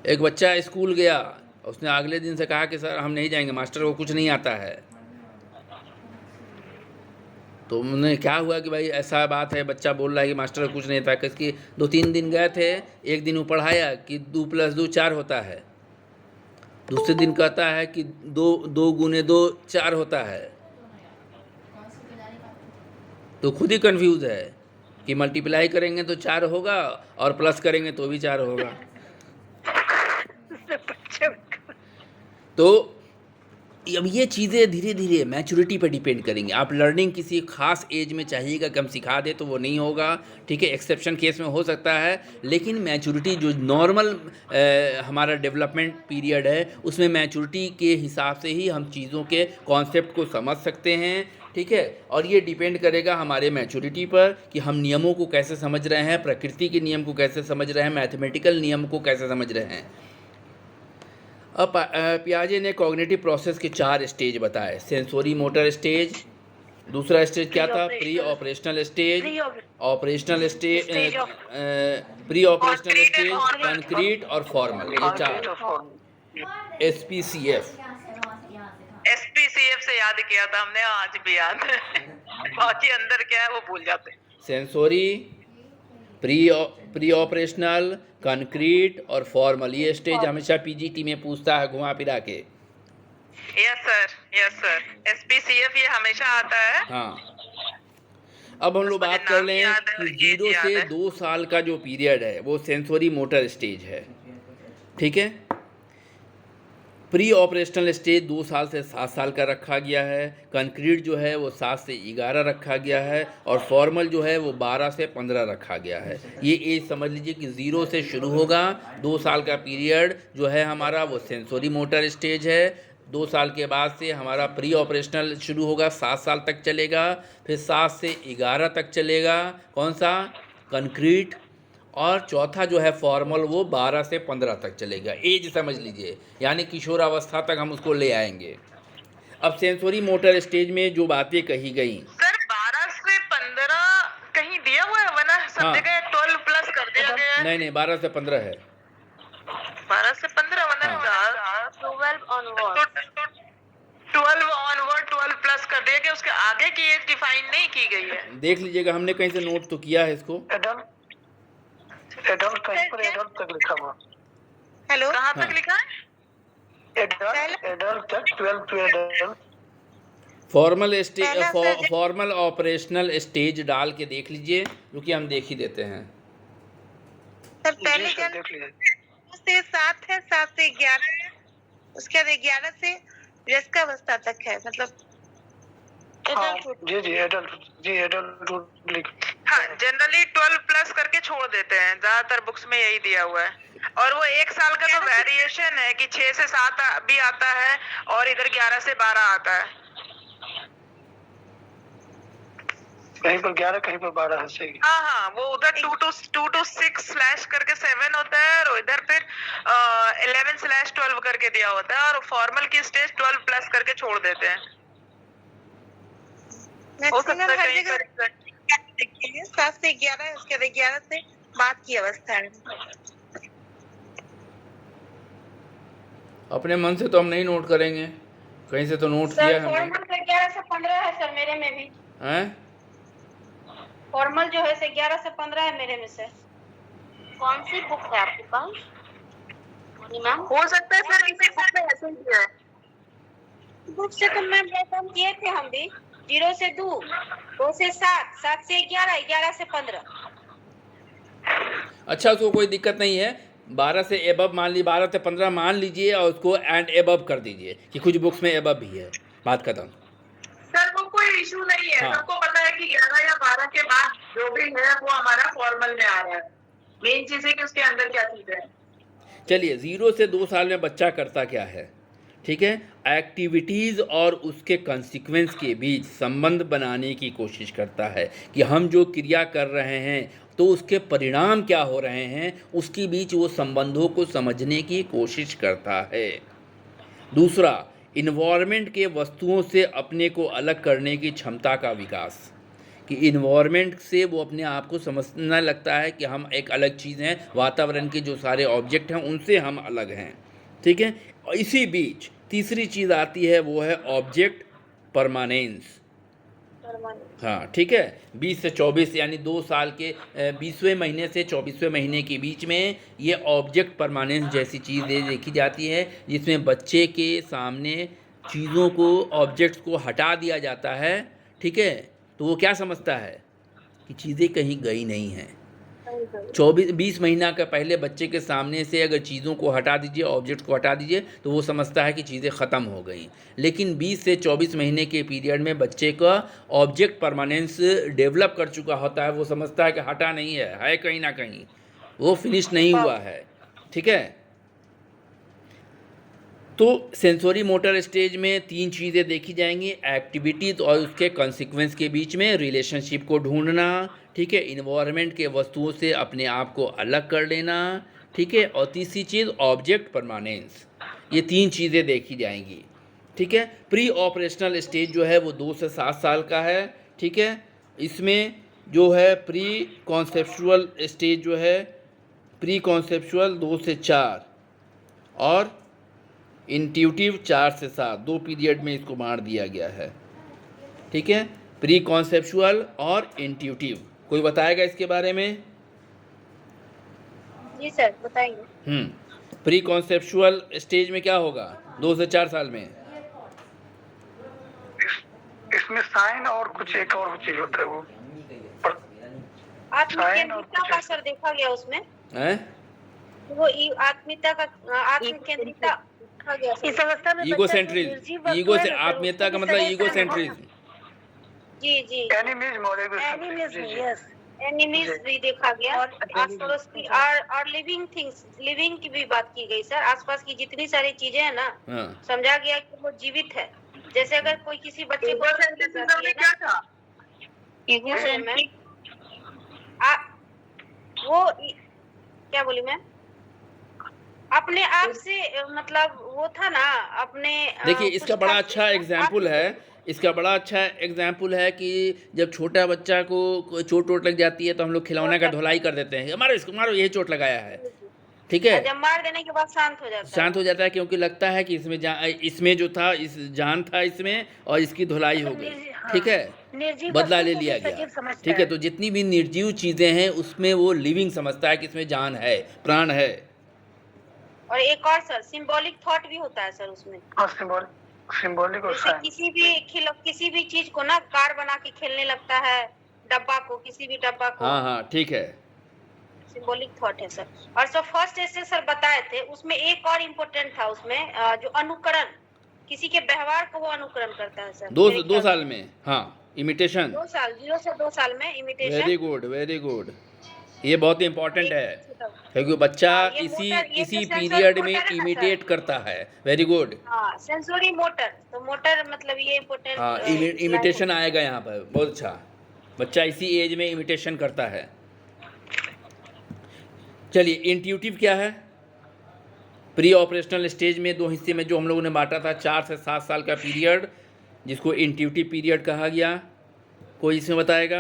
एक बच्चा स्कूल गया, उसने अगले दिन से कहा कि सर हम नहीं जाएंगे, मास्टर को कुछ नहीं आता है। तो उन्होंने क्या हुआ कि भाई ऐसा बात है, बच्चा बोल रहा है कि मास्टर को कुछ नहीं आता। किसकी 2-3 दिन गए थे, एक दिन वो पढ़ाया कि 2 + 2 4 होता है, दूसरे दिन कहता है कि 2 × 2 4 होता है। तो खुद ही कंफ्यूज है कि मल्टीप्लाई करेंगे तो 4 होगा और प्लस करेंगे तो भी 4 होगा। तो अब ये चीज़ें धीरे धीरे मैच्योरिटी पर डिपेंड करेंगी। आप लर्निंग किसी खास एज में चाहिएगा कि हम सिखा दें तो वो नहीं होगा। ठीक है, एक्सेप्शन केस में हो सकता है, लेकिन मैच्योरिटी जो नॉर्मल हमारा डेवलपमेंट पीरियड है उसमें मैच्योरिटी के हिसाब से ही हम चीज़ों के कॉन्सेप्ट को समझ सकते हैं। ठीक है, और ये डिपेंड करेगा हमारे मैच्योरिटी पर कि हम नियमों को कैसे समझ रहे हैं, प्रकृति के नियम को कैसे समझ रहे हैं, मैथमेटिकल नियम को कैसे समझ रहे हैं। अब पियाजे ने कॉग्निटिव प्रोसेस के 4 स्टेज बताए। सेंसोरी मोटर स्टेज, दूसरा स्टेज क्या था, pre operational stage, operational stage, pre operational stage, concrete और फॉर्मल, ये 4। SPCF से याद किया था हमने, आज भी याद है। बाकी अंदर क्या है वो भूल जाते हैं। सेंसोरी, प्री ऑपरेशनल, कंक्रीट और फॉर्मल, ये स्टेज हमेशा पीजीटी में पूछता है घुमा फिरा के। Yes sir. SPCF ये हमेशा आता है। हाँ, अब हम लोग बात कर लें कि 0 से 2 साल का जो पीरियड है वो सेंसोरी मोटर स्टेज है। ठीक है, प्री ऑपरेशनल स्टेज 2 साल से 7 साल का रखा गया है, कंक्रीट जो है वो 7 से 11 रखा गया है, और फॉर्मल जो है वो 12 से 15 रखा गया है। ये एज समझ लीजिए कि 0 से शुरू होगा, 2 साल का पीरियड जो है हमारा वो सेंसोरी मोटर स्टेज है। 2 साल के बाद से हमारा प्री ऑपरेशनल शुरू होगा, 7 साल तक चलेगा, फिर 7 से 11 तक चलेगा कौन सा, कंक्रीट, और चौथा जो है फॉर्मल वो 12 से 15 तक चलेगा। एज समझ लीजिए, यानी किशोरावस्था तक हम उसको ले आएंगे। अब सेंसोरी मोटर स्टेज में जो बातें कही गई, सर 12 से 15 कहीं दिया हुआ है, वरना सब हाँ। जगह 12 प्लस कर दिया गया है। नहीं 12 से 15 है। 12 से 15 वरना हाँ। 12 onward। तो पढ़ने की एज डिफाइन नहीं की गई है। देख लीजिएगा, हमने कहीं से नोट तो किया है इसको। एडल्ट एडल्ट कहीं पर एडल्ट तक लिखा हुआ। हेलो, कहाँ हाँ। तक लिखा है? एडल्ट एडल्ट तक 12 टू एडल्ट। फॉर्मल स्टेज, पहला सर- फॉर्मल ऑपरेशनल स्टेज डाल के देख लीजिए, क्योंकि हम देख ही देते हैं। सर पहले जी सर, जन देख लीजिए। से 7 है, 7 से 11 है, उसके बाद 11 से वयस्कावस्था तक है, मतलब हाँ adulthood। जी जी एडल्ट, जी एडल्ट लिख। हाँ, जनरली 12 प्लस करके छोड़ देते हैं, ज्यादातर बुक्स में यही दिया हुआ है। और वो 1 साल का तो वेरिएशन है कि 6 से 7 भी आता है और इधर 11 से 12 आता है। कहीं पर 11 कहीं पर 12 है, सही। हाँ हाँ, वो उधर 2 to 6 स्लैश करके 7 होता है और इधर फिर 11/12 करके दिया होता है, और फॉर्मल की स्टेज 12 प्लस करके छोड़ देते हैं। हो सकता मैक्सिमम है हर कहीं जगह पर देखिए 7 से 11 है, उसके बाद 11 से बाद की अवस्था है। अपने मन से तो हम नहीं नोट करेंगे, कहीं से तो नोट किया सर है हमने। फॉर्मल से 11 से 15 है सर, मेरे में भी। हैं? फॉर्मल जो है से 11 से 15 है मेरे में से। कौन सी बुक है आपके पास मैम? हो सकता है सर किसी बुक में ऐसे ही है। बुक से तो मैम रिटर्न किए थे हम भी। 0 से 2, 2 से 7, 7 से 11, 11 से 15। अच्छा, उसको कोई दिक्कत नहीं है, 12 से एबव मान ली, 12 से 15 मान लीजिए और उसको एंड एबव कर दीजिए कि कुछ बुक्स में एबव भी है, बात खत्म। सर वो कोई इशू नहीं है, हाँ। सबको पता है कि 11 या 12 के बाद जो भी है वो हमारा फॉर्मल में आ रहा है। मेन चीज है कि उसके अंदर क्या चीज है। चलिए, 0 से 2 साल में बच्चा करता क्या है, ठीक है? एक्टिविटीज़ और उसके कंसिक्वेंस के बीच संबंध बनाने की कोशिश करता है कि हम जो क्रिया कर रहे हैं तो उसके परिणाम क्या हो रहे हैं, उसके बीच वो संबंधों को समझने की कोशिश करता है। दूसरा, इन्वायरमेंट के वस्तुओं से अपने को अलग करने की क्षमता का विकास, कि इन्वायरमेंट से वो अपने आप को समझने लगता है कि हम एक अलग चीज़ हैं, वातावरण के जो सारे ऑब्जेक्ट हैं उनसे हम अलग हैं, ठीक है? और इसी बीच तीसरी चीज़ आती है, वो है ऑब्जेक्ट परमानेंस। हाँ, ठीक है। 20 से 24 यानी 2 साल के 20वें महीने से 24वें महीने के बीच में ये ऑब्जेक्ट परमानेंस जैसी चीज़ें देखी जाती है, जिसमें बच्चे के सामने चीज़ों को, ऑब्जेक्ट्स को हटा दिया जाता है, ठीक है? तो वो क्या समझता है कि चीज़ें कहीं गई नहीं हैं। 20 महीना का पहले बच्चे के सामने से अगर चीज़ों को हटा दीजिए, ऑब्जेक्ट को हटा दीजिए, तो वो समझता है कि चीज़ें ख़त्म हो गई। लेकिन 20 से 24 महीने के पीरियड में बच्चे का ऑब्जेक्ट परमानेंस डेवलप कर चुका होता है, वो समझता है कि हटा नहीं है कहीं ना कहीं, वो फिनिश नहीं हुआ है, ठीक है? तो सेंसरी मोटर स्टेज में 3 चीज़ें देखी जाएंगी, एक्टिविटीज़ और उसके कॉन्सिक्वेंस के बीच में रिलेशनशिप को ढूंढना, ठीक है? इन्वायरमेंट के वस्तुओं से अपने आप को अलग कर लेना, ठीक है? और तीसरी चीज़ ऑब्जेक्ट परमानेंस। ये 3 चीज़ें देखी जाएंगी, ठीक है? प्री ऑपरेशनल स्टेज जो है वो 2 से 7 साल का है, ठीक है? इसमें जो है प्री कॉन्सेप्चुअल स्टेज जो है, प्री कॉन्सेप्चुअल 2 से 4 और इंट्यूटिव 4 से 7, 2 पीरियड में इसको बांट दिया गया है, ठीक है? प्री कॉन्सेप्चुअल और इंट्यूटिव। कोई बताएगा इसके बारे में? जी सर, बताएंगे। प्री कॉन्सेप्चुअल स्टेज में क्या होगा 2 से 4 साल में? इसमें साइन और कुछ एक और चीज होता है, वो आत्मकेंद्रिता का सर देखा गया उसमें। हैं? वो आत्मीयता का, आत्मकेंद्रिता देखा गया सर। इस अवस्था में ईगोसेंट्रिज्म, ईगो से आत्मीयता का मतलब ईगोसेंट्रिज्म। जी जी, एनिमिज्म और एनिमिज्म, यस। एनिमीज भी देखा गया, और आस पड़ोस की और लिविंग थिंग्स, लिविंग की भी बात की गई सर। आसपास की जितनी सारी चीजें हैं ना, हाँ, समझा गया कि वो जीवित है। जैसे अगर कोई किसी बच्चे को क्या था? वो क्या बोली मैं, अपने आप से मतलब वो था ना अपने। देखिए इसका बड़ा अच्छा एग्जाम्पल है, इसका बड़ा अच्छा एग्जाम्पल है कि जब छोटा बच्चा को कोई चोट वोट लग जाती है तो हम लोग खिलौने का धुलाई कर देते हैं, मारो इसको, मारो यही चोट लगाया है, ठीक है? जब मार देने के बाद शांत हो जाता है। शांत हो जाता है, क्योंकि लगता है कि इसमें इसमें जो था, इस जान था इसमें, और इसकी धुलाई हो गई, ठीक है? निर्जीव बदला वस्तु ले को लिया भी गया। सजीव समझता ठीक है, तो जितनी भी निर्जीव चीजें हैं उसमें वो लिविंग समझता है कि इसमें जान है, प्राण है। और एक और सर सिंबॉलिक थॉट भी होता है सर उसमें। और सिंबॉलिक और जैसे साइंस। किसी भी चीज को ना कार बना के खेलने लगता है, डब्बा को, किसी भी डब्बा को, हाँ हाँ ठीक है। सिंबॉलिक थॉट है सर। और सर फर्स्ट ऐसे सर बताए थे, उसमें एक और इम्पोर्टेंट था उसमें जो अनुकरण, किसी के व्यवहार को वो अनुकरण करता है सर। मेरे दो ख्याल साल में, हाँ, इमिटेशन। 2 साल, 0 से 2 साल में imitation. Very good very good, ये बहुत इंपॉर्टेंट है क्योंकि बच्चा हाँ, ये इसी मोटर, ये इसी जो सेंसरी पीरियड में मोटर है ना इमिटेट सर, करता है। Very good. हाँ सेंसरी मोटर, तो मोटर मतलब ये इम्पोर्टेंट। हाँ, इमिटेशन आएगा यहाँ पर, बहुत अच्छा। बच्चा इसी एज में इमिटेशन करता है। चलिए, इंट्यूटिव क्या है? प्री ऑपरेशनल स्टेज में 2 हिस्से में जो हम लोगों ने बांटा था, 4 से 7 साल का पीरियड, जिसको इंट्यूटिव पीरियड कहा गया। कोई इसमें बताएगा?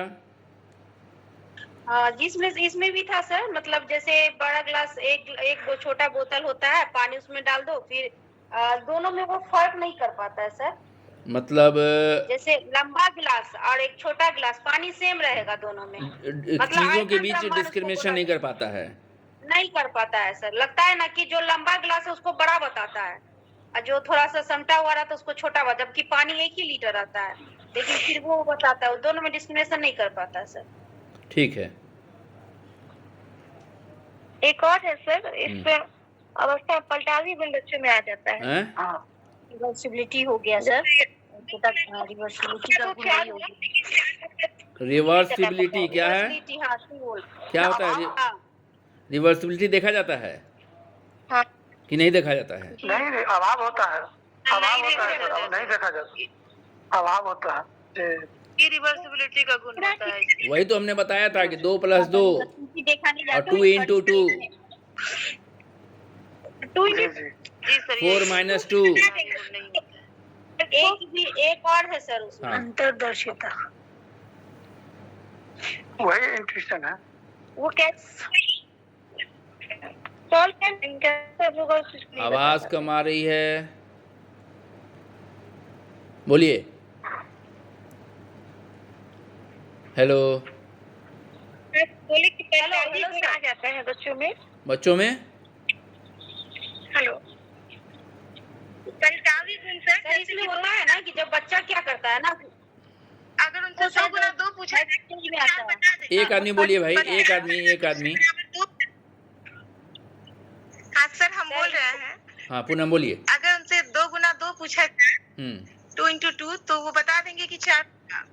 हाँ जिसमें इसमें भी था सर, मतलब जैसे बड़ा ग्लास, एक छोटा बोतल होता है, पानी उसमें डाल दो, फिर दोनों में वो फर्क नहीं कर पाता है सर। मतलब जैसे लंबा गिलास और एक छोटा गिलास, पानी सेम रहेगा दोनों में, चीज़ों के बीच आयतन डिस्क्रिमिनेशन नहीं कर पाता है। नहीं कर पाता है सर। लगता है ना कि जो लंबा गिलास है उसको बड़ा बताता है, और जो थोड़ा सा समटा हुआ रहा तो उसको छोटा हुआ, जबकि पानी 1 ही लीटर आता है, लेकिन फिर वो बताता है, दोनों में डिस्क्रिमिनेशन नहीं कर पाता है सर। ठीक है। एक और है सर, इसमें अवस्था पलटावी भी बच्चों में आ जाता है। हैं? हाँ, रिवर्सिबिलिटी हो गया सर, रिवर्सिबिलिटी का गुण नहीं हो गया। रिवर्सिबिलिटी क्या है? रिवर्सिबिलिटी, हाँ ठीक बोल। क्या होता है? हाँ रिवर्सिबिलिटी देखा जाता है हाँ। कि नहीं देखा जाता है? नहीं, अभाव होता है, अभाव नहीं होता है देखा सर, जाता। नहीं देखा जाता, अभाव होता है। ये रिवर्सिबिलिटी का गुण होता है। वही तो हमने बताया था कि 2 + 2 देखा नहीं और जाता, 2 × 2 जी जी। जी सर, 4 - 2। एक और है सर उसमें, हाँ, अंतर्दर्शिता, वही इंट्यूशन है। वो कैसे सॉल्व कैसे होगा कुछ नहीं आवाज़ बता कम आ रही है, बोलिए। हेलो। सकते। बोले कि हेलो, पहले हेलो गुण सर। आ जाता है बच्चों में। बच्चों में हेलो, पलटावी गुण सर, सर इसमें होता है ना कि जब बच्चा क्या करता है ना, अगर उनसे 2 गुना 2 पूछा जाए तो में आता है। बता दे। एक आदमी बोलिए भाई, एक आदमी। हाँ सर, हम बोल रहे हैं, हाँ, पूनम बोलिए। अगर उनसे 2 गुना 2 पूछा जाए हम्म 2 × 2, तो वो बता देंगे कि 4,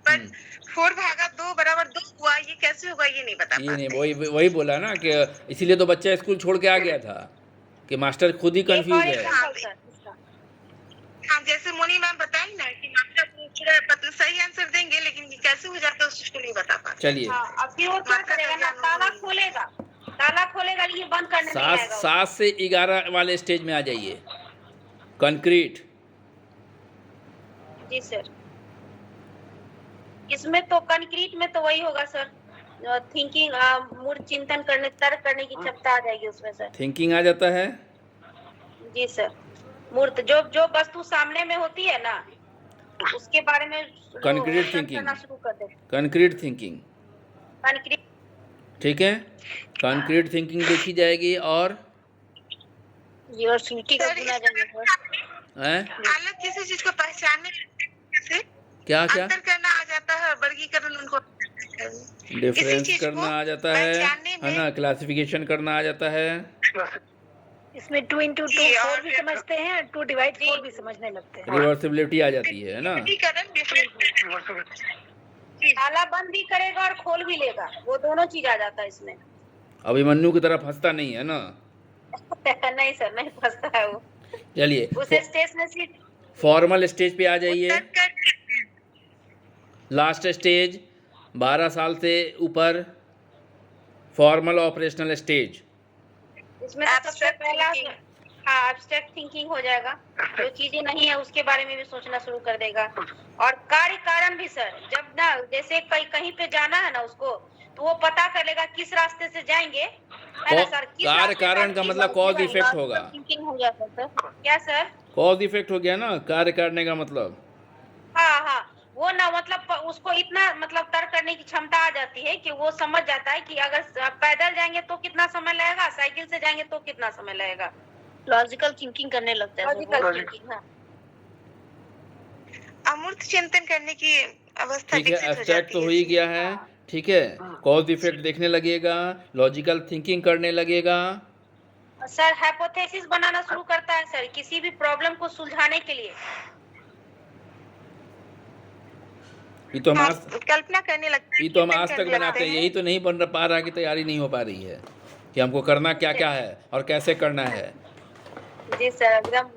पर 4 भागा 2 बराबर 2 हुआ, ये कैसे होगा ये नहीं बता ये नहीं, पाते। वही बोला ना कि इसीलिए तो बच्चा स्कूल छोड़ के आ गया था कि मास्टर खुद ही कंफ्यूज है। हाँ, जैसे मोनी मैम बताई ना कि मास्टर पूरा सही आंसर देंगे, लेकिन ये कैसे हो जाता है उसको नहीं बता पाते। चलिए, हाँ, अब फिर वो क्या करेगा ना, ताला खोलेगा लेकिन बंद करने नहीं आएगा वो। 7 से 11 वाले स्टेज में आ जाइए। कंक्रीट। जी सर, इसमें तो कंक्रीट में तो वही होगा सर, थिंकिंग, मूड चिंतन करने, तर्क करने की क्षमता आ जाएगी उसमें सर। थिंकिंग आ जाता है। जी सर, मूर्त जो वस्तु सामने में होती है ना, उसके बारे में Concrete वो thinking. करना शुरू कर दे। कंक्रीट थिंकिंग, कंक्रीट, ठीक है। कंक्रीट थिंकिंग देखी जाएगी। और रिवर्सिबिलिटी का गुण आ जाएगा सर। हैं? अलग किसी चीज को पहचानने से क्या अंतर करना आ जाता है, और वर्गीकरण उनको डिफरेंस चीज को करना आ जाता है पहचानने है में- ना, क्लासिफिकेशन करना आ जाता है। इसमें 2 × 2 जी, 4 और भी समझते हैं, 2 / 4 भी समझने लगते हैं। रिवर्सिबिलिटी आ जाती है ना। वर्गीकरण डिफरेंस। ताला बंद भी करेगा और खोल भी लेगा, वो दोनों चीज आ जाता है इसमें। अभिमन्यु की तरह फंसता नहीं है ना। नहीं सर, नहीं फंसता है वो, चलिए, उसे स्टेशनरी। फॉर्मल स्टेज पे आ जाइए। उत्तर कर लास्ट स्टेज 12 साल से ऊपर, फॉर्मल ऑपरेशनल स्टेज। इसमें तो सबसे Abstract पहला thinking। हाँ एब्स्ट्रैक्ट थिंकिंग हो जाएगा, जो चीजें नहीं है उसके बारे में भी सोचना शुरू कर देगा। और कार्य कारण भी सर, जब ना जैसे कहीं पे जाना है ना उसको, तो वो पता कर लेगा किस रास्ते से जाएंगे, है ना सर। किस कार्य रास्ते कारण से का आएंगे, मतलब कॉज इफेक्ट होगा। थिंकिंग हो जाता है सर। क्या सर? कॉज इफेक्ट हो गया ना, कार्य करने का मतलब। हाँ हाँ, वो ना मतलब उसको इतना मतलब तर्क करने की क्षमता आ जाती है कि वो समझ जाता है कि अगर पैदल जाएंगे तो कितना समय लगेगा, साइकिल से जाएंगे तो कितना समय लगेगा। लॉजिकल थिंकिंग करने लगता है फिर वो। Logical thinking. हाँ अमूर्त चिंतन करने की अवस्था ठीक है, विकसित हो एब्स्ट्रैक्ट जाती तो है हो ही इससे। गया है, ठीक है। कॉज इफेक्ट देखने लगेगा, लॉजिकल थिंकिंग करने लगेगा। सर हाइपोथेसिस बनाना शुरू करता है सर किसी भी प्रॉब्लम को सुलझाने के लिए। ये तो हम हाँ, आज कल्पना करने लगता है, ये तो हम चिंतन आज तक करने बनाते लगते हैं, हैं। यही तो नहीं बन पा रहा कि तैयारी नहीं हो पा रही है कि हमको करना क्या क्या है और कैसे करना है। जी सर एकदम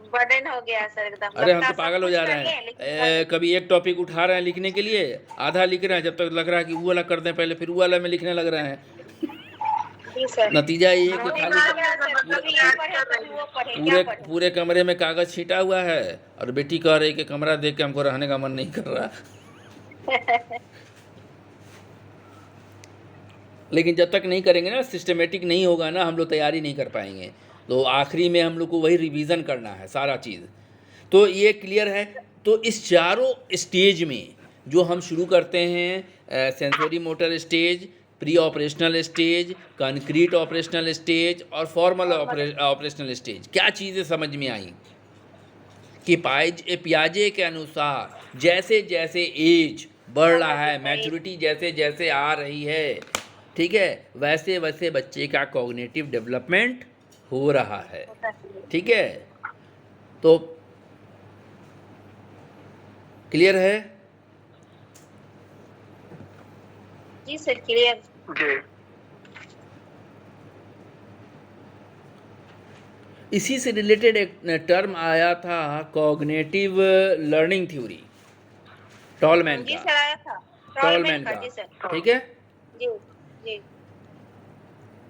बर्डन हो गया है सर एकदम। अरे हम लगता तो है सब पागल हो कुछ जा कर रहे लिए, हैं। लेकिन कर कभी एक टॉपिक उठा रहे हैं लिखने के लिए, आधा लिख रहे हैं, जब तक लग रहा है कि वो वाला कर दें पहले, फिर वो वाला में लिखने लग रहे हैं। जी सर। नतीजा ये है कि वही खाली बात है सर, कभी ये पढ़े कभी वो पढ़े, क्या पूरे पढ़े। पूरे कमरे में कागज छीटा हुआ है और बेटी कह रही कि कमरा देख के हमको रहने का मन नहीं कर रहा। लेकिन जब तक नहीं करेंगे ना, सिस्टमेटिक नहीं होगा ना, हम लोग तैयारी नहीं कर पाएंगे। तो आखिरी में हम लोग को वही रिवीजन करना है सारा चीज़। तो ये क्लियर है। तो इस चारों स्टेज में जो हम शुरू करते हैं, sensory motor stage, pre operational stage, concrete operational stage और फॉर्मल ऑपरेशनल स्टेज, क्या चीज़ें समझ में आई कि पियाजे के अनुसार जैसे जैसे एज बढ़ रहा है, मैच्योरिटी जैसे जैसे आ रही है, ठीक है, वैसे वैसे बच्चे का कॉग्निटिव डेवलपमेंट हो रहा है, ठीक है। तो क्लियर है? जी सर क्लियर। जी इसी से रिलेटेड एक टर्म आया था, कॉग्निटिव लर्निंग थ्योरी, टॉलमैन जी का, सर आया था। टॉलमैन का का, जी सर। ठीक है। जी जी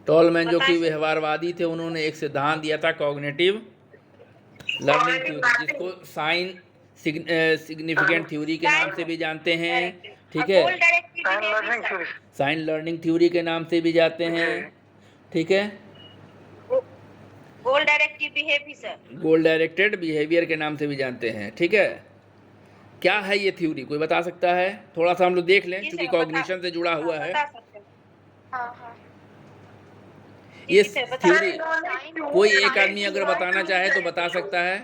टॉलमैन जो कि बताइए। व्यवहारवादी थे, उन्होंने एक सिद्धांत दिया था कॉग्निटिव लर्निंग थ्योरी, जिसको साइन सिग्निफिकेंट थ्योरी के नाम से भी जानते हैं, ठीक है, goal directive sign behaviour learning sir. Theory. Sign learning theory के नाम से भी जाते हैं, ठीक है, goal directive behaviour sir. Goal directed behaviour के नाम से भी जानते हैं, ठीक है। क्या है ये थ्योरी, कोई बता सकता है? थोड़ा सा हम लोग देख लें, जी क्योंकि सर, कॉग्निशन से जुड़ा हुआ है बता सकते हैं। हाँ हाँ ये जी सर, बता थ्योरी। सकते हैं। कोई एक आदमी अगर बताना चाहे तो बता सकता है,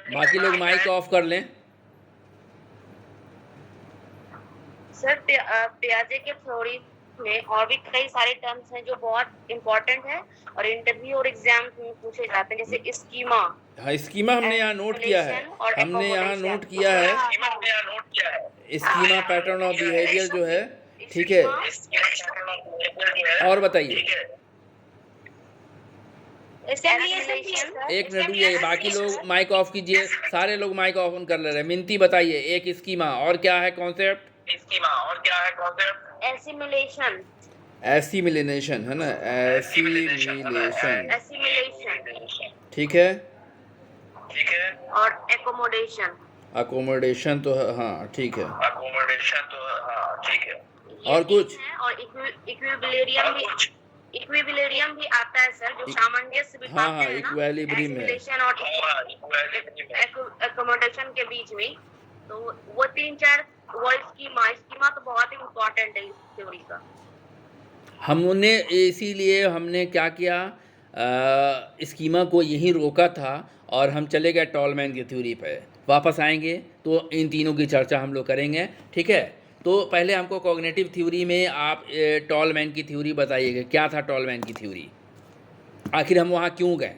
बाकी लोग माइक ऑफ कर लें। सर पियाजे के थ्योरी में और भी कई सारे टर्म्स हैं जो बहुत इम्पोर्टेंट है और इंटरव्यू और एग्जाम में पूछे जाते हैं, जैसे स्कीमा। हाँ, स्कीमा हमने यहाँ नोट किया है, हमने यहाँ नोट किया है, स्कीमा पैटर्न ऑफ बिहेवियर जो है, ठीक है। और बताइए, एक मिनट रुकिए, बाकी लोग माइक ऑफ कीजिए, सारे लोग माइक ऑफ ऑन कर ले रहे हैं। मिनती बताइए, एक स्कीमा और क्या है कॉन्सेप्ट? एसिमिलेशन। एसिमिलेशन है ना, एसिमिलेशन, ठीक है। और एकोमोडेशन। अकोमोडेशन तो हाँ ठीक है, और कुछ? और इक्विलिब्रियम भी आता है सर, जो सामंजस्य बिठाते हाँ हाँ, हैं ना, इक्विलिब्रियम है। एसिमिलेशन और एकोमोडेशन के बीच में। तो वो तीन चार वो स्कीमा तो बहुत ही इम्पोर्टेंट है इस थ्योरी का। हमने इसीलिए हमने क्या किया, स्कीमा को यहीं रोका था और हम चले गए टॉलमैन की थ्योरी पे। वापस आएंगे तो इन तीनों की चर्चा हम लोग करेंगे, ठीक है। तो पहले हमको कॉग्निटिव थ्योरी में आप टॉलमैन की थ्योरी बताइएगा, क्या था टॉलमैन की थ्योरी, आखिर हम वहाँ क्यों गए?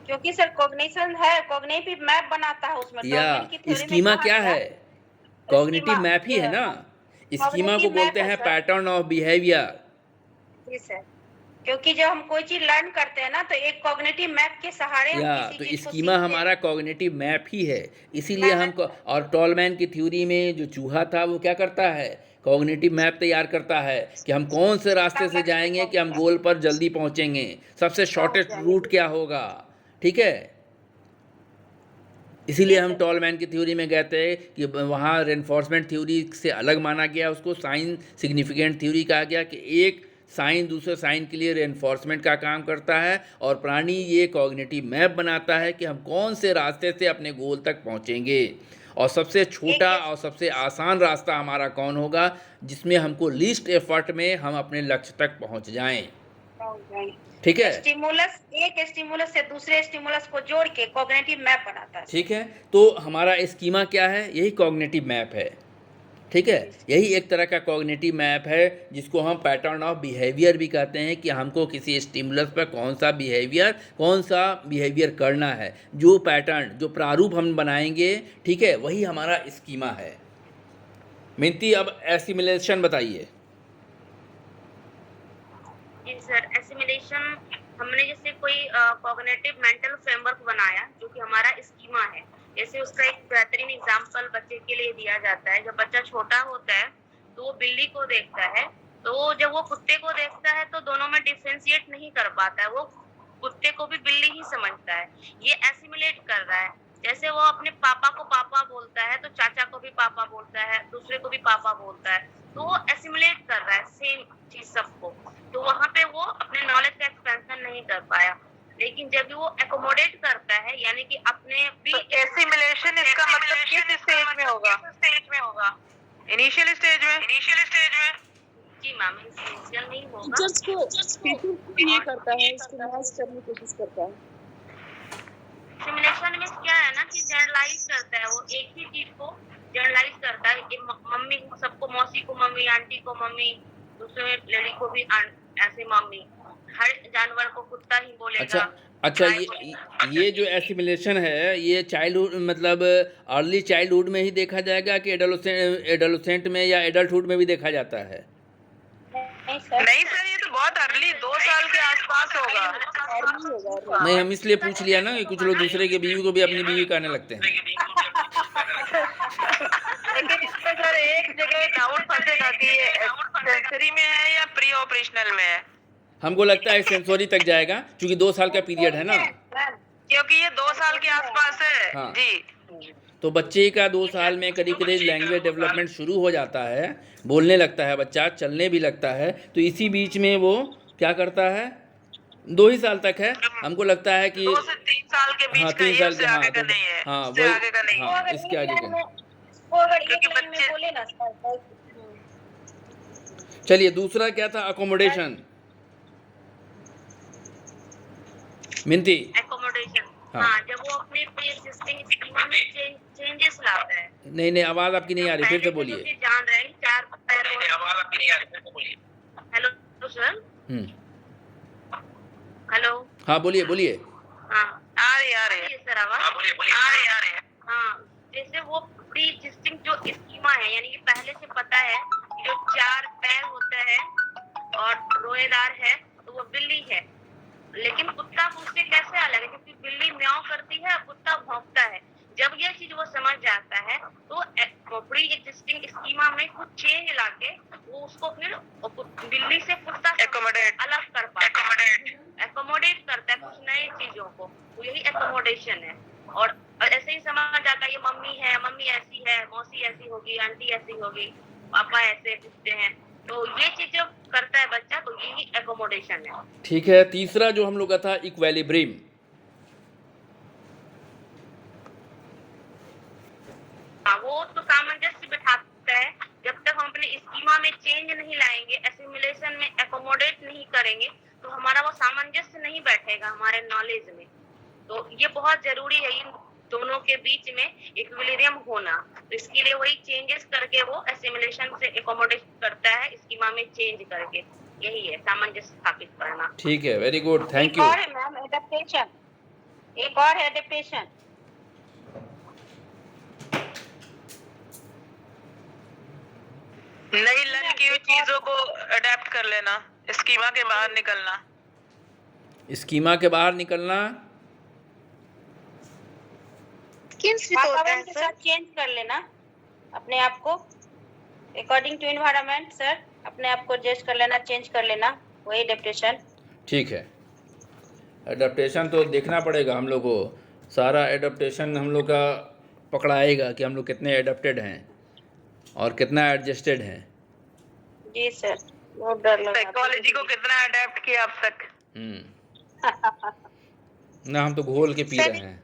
क्योंकि सर कॉग्निशन है, कॉग्निटिव मैप बनाता है उसमें। या टॉलमैन की थ्योरी में स्कीमा कहा क्या गया है? कॉग्निटिव स्कीमा, मैप ही है ना, स्कीमा कॉग्निटिव को बोलते मैप है हैं सर। Pattern of behaviour. जी सर, क्योंकि जब हम कोई चीज लर्न करते हैं ना, तो एक कॉग्निटिव मैप के सहारे हम या किसी तो चीज को स्कीमा सीखते हैं। हमारा कॉग्निटिव मैप ही है, इसीलिए हम और टॉलमैन की थ्योरी में जो चूहा था वो क्या करता है, कॉग्निटिव मैप तैयार करता है कि हम कौन से रास्ते से जाएंगे कि हम गोल पर जल्दी पहुंचेंगे, सबसे शॉर्टेस्ट रूट क्या होगा, ठीक है। इसीलिए हम टॉलमैन की थ्योरी में गए थे कि वहाँ रेनफोर्समेंट थ्योरी से अलग माना गया, उसको साइन सिग्निफिकेंट थ्योरी कहा गया कि एक साइन दूसरे साइन के लिए रेनफोर्समेंट का काम करता है, और प्राणी ये कॉग्निटिव मैप बनाता है कि हम कौन से रास्ते से अपने गोल तक पहुंचेंगे, और सबसे छोटा और सबसे आसान रास्ता हमारा कौन होगा जिसमें हमको लीस्ट एफर्ट में हम अपने लक्ष्य तक पहुंच जाएं। ठीक है, स्टिमुलस, एक स्टिमुलस से दूसरे स्टिमुलस को जोड़ के कॉग्निटिव मैप बनाता है। ठीक है। तो हमारा स्कीमा क्या है? यही कॉग्निटिव मैप है। ठीक है, यही एक तरह का कॉग्निटिव मैप है जिसको हम पैटर्न ऑफ बिहेवियर भी कहते हैं, कि हमको किसी स्टिमुलस पर कौन सा बिहेवियर करना है। जो पैटर्न, जो प्रारूप हम बनाएंगे, ठीक है, वही हमारा स्कीमा है। मिनती, अब एसिमिलेशन बताइए। जी सर, एसिमिलेशन हमने जैसे कोई कॉग्निटिव मेंटल फ्रेमवर्क बनाया जो कि हमारा स्कीमा है। जैसे उसका एक बेहतरीन एग्जांपल बच्चे के लिए दिया जाता है। जब बच्चा छोटा होता है तो वो बिल्ली को देखता है, तो जब वो कुत्ते को देखता है तो दोनों में डिफरेंशिएट नहीं कर पाता है, वो कुत्ते को भी बिल्ली ही समझता है। ये एसिमिलेट कर रहा है। जैसे वो अपने पापा को पापा बोलता है तो चाचा को भी पापा बोलता है, दूसरे को भी पापा बोलता है, तो वो एसिमिलेट कर रहा है सेम चीज सबको। तो वहाँ पे वो अपने नॉलेज का एक्सपेंशन नहीं कर पाया। लेकिन जब भी वो एकोमोडेट करता है, यानी कि अपने भी एसिमिलेशन इसका मतलब किस स्टेज में होगा? इनिशियल स्टेज में? जी मैम, इनिशियल नहीं होगा। टीचर्स को ये करता है, इसको मैच करने की कोशिश करता है। सिमुलेशन में क्या है ना कि जनरलाइज करता है, वो एक ही चीज को जनरलाइज करता है कि मम्मी सबको, मौसी को मम्मी, आंटी को मम्मी, दूसरे लड़की को भी ऐसे मम्मी, हर जानवर को कुत्ता ही बोलेगा। अच्छा, ये जो एसिमिलेशन है, ये चाइल्डहुड मतलब अर्ली चाइल्डहुड में ही देखा जाएगा कि एडोलेसेंट में या एडल्टहुड में भी देखा जाता है? नहीं सर, ये तो बहुत अर्ली 2 साल के आसपास होगा। नहीं, हम इसलिए पूछ लिया ना कि कुछ लोग दूसरे की बीवी को भी अपनी बीवी कहने लगते हैं। लेकिन इसमें सर एक जगह डाउट फंसेगा कि ये सेंसरी में है या प्री ऑपरेशनल में है। हमको लगता है सेंसरी तक जाएगा, क्योंकि 2 साल का पीरियड है ना, क्योंकि ये 2 साल के आसपास है। हाँ। जी, तो बच्चे का 2 साल में करीब करीब लैंग्वेज डेवलपमेंट शुरू हो जाता है, बोलने लगता है बच्चा, चलने भी लगता है। तो इसी बीच में वो क्या करता है, 2 ही साल तक है, हमको लगता है कि 2 से 3 साल के बीच हाँ, का 3 ये, साल उससे के, आगे का नहीं है। हाँ उससे आगे का नहीं है। हाँ, इसके आगे का। क्योंकि बच्चे, बोले ना सर। चलिए, दूसरा क्या था? अकोमोडेशन। मिनती। एकोमोडेशन, हाँ। हाँ, जब वो अपने प्री एग्जिस्टिंग स्कीमा में चेंजेस लाता है। नहीं, आवाज़ आपकी नहीं आ रही, फिर से बोलिए। जान रहे हैं 4 आवाज आपकी नहीं आ रही, फिर से बोलिए। हेलो सर, हेलो, हाँ, बोलिए। हाँ, आ रही है सर आवाज हाँ, बोलिए। आ रही है। हाँ, जैसे वो प्री एग्जिस्टिंग जो स्कीमा है, यानी कि पहले से पता है कि जो 4 पैर होता है और रोएदार है तो वो बिल्ली है। लेकिन कुत्ता उससे कैसे अलग है, क्योंकि बिल्ली म्याऊं करती है और कुत्ता भौंकता है। जब ये चीज वो समझ जाता है तो प्री एग्जिस्टिंग स्कीमा में कुछ चेंज लाके वो उसको फिर बिल्ली से कुत्ता Accommodate. अलग कर पाता है, एकोमोडेट करता है कुछ नई चीजों को। तो यही एकोमोडेशन है। और ऐसे ही समझ जाता है ये मम्मी है, मम्मी ऐसी है, मौसी ऐसी होगी, आंटी ऐसी होगी, पापा ऐसे दिखते हैं। तो ये चीज जब करता है बच्चा तो यही एकोमोडेशन है। ठीक है। तीसरा जो हम लोग का था इक्विलिब्रियम। वो तो सामंजस्य बिठाता है। जब तक हम अपने स्कीमा में चेंज नहीं लाएंगे, एसिमिलेशन में एकोमोडेट नहीं करेंगे, तो हमारा वो सामंजस्य नहीं बैठेगा हमारे नॉलेज में। तो ये बहुत जरूरी है इन दोनों के बीच में इक्विलिब्रियम होना। तो इसके लिए वही चेंजेस करके वो एसिमिलेशन से एकोमोडेट करता है, स्कीमा में चेंज करके। यही है सामंजस्य स्थापित करना। ठीक है, वेरी गुड, थैंक यू। एक और है मैम एडेप्टेशन, एक और है एडेप्टेशन। नई लर्न की हुई चीजों को अडेप्ट कर लेना, स्कीमा के बाहर निकलना। स्कीमा के बाहर निकलना, स्किल्स भी तो होता वातावरण है के सर। साथ चेंज कर लेना अपने आप को, अकॉर्डिंग टू एनवायरनमेंट सर, अपने आप को एडजस्ट कर लेना, चेंज कर लेना, वही एडेप्टेशन। ठीक है। एडेप्टेशन तो देखना पड़ेगा हम लोग को, सारा एडेप्टेशन हम लोग का पकड़ाएगा कि हम लोग कितने एडेप्टेड हैं और कितना एडजस्टेड हैं। जी सर। बहुत डर लगा। साइकोलॉजी को कितना अडेप्ट किया अब तक? ना हम तो घोल के पी सर- रहे हैं।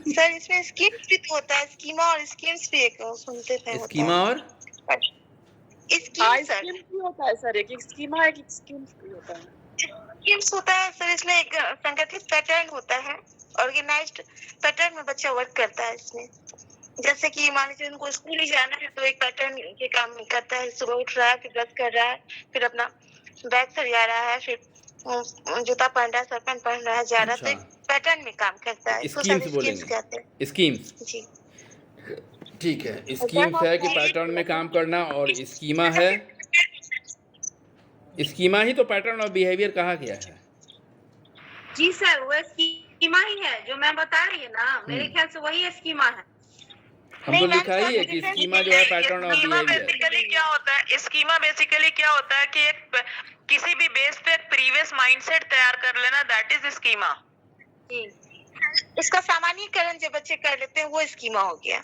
सर इसमें स्कीम्स भी तो होता है, स्कीमा और स्कीम्स भी एक सुनते थे होता स्कीमा और हाँ, स्कीम सर, स्कीम भी होता है सर, एक स्कीमा है, एक स्कीम्स भी होता है। स्कीम्स होता है सर, इसमें एक संगठित पैटर्न होता है, ऑर्गेनाइज्ड पैटर्न में बच्चा वर्क करता है इसमें। जैसे कि मान लीजिए उनको स्कूल ही जाना है तो एक पैटर्न के काम करता है, सुबह उठ रहा है, फिर ब्रश कर रहा है, फिर अपना बैग सरिया रहा है, फिर जूता पहन रहा है, सर पेन पहन रहा है, जा रहा है, तो एक पैटर्न में काम करता है। इसको सर स्कीम्स स्कीम्स बोलेंगे। कहते हैं स्कीम्स, जी। ठीक है। स्कीम्स है कि पैटर्न में काम करना, और स्कीमा है, स्कीमा ही तो पैटर्न और बिहेवियर कहा गया है। जी सर, वो स्कीमा ही है जो मैं बता रही है ना, मेरे ख्याल से वही स्कीमा है। हम तो लिखा ही है कि स्कीमा जो है पैटर्न और स्कीमा बिहेवियर। बेसिकली क्या होता है? स्कीमा बेसिकली क्या होता है कि एक किसी भी बेस पे एक प्रीवियस माइंडसेट तैयार कर लेना, दैट इज स्कीमा। जी, उसका सामान्यीकरण जो बच्चे कर लेते हैं वो स्कीमा हो गया।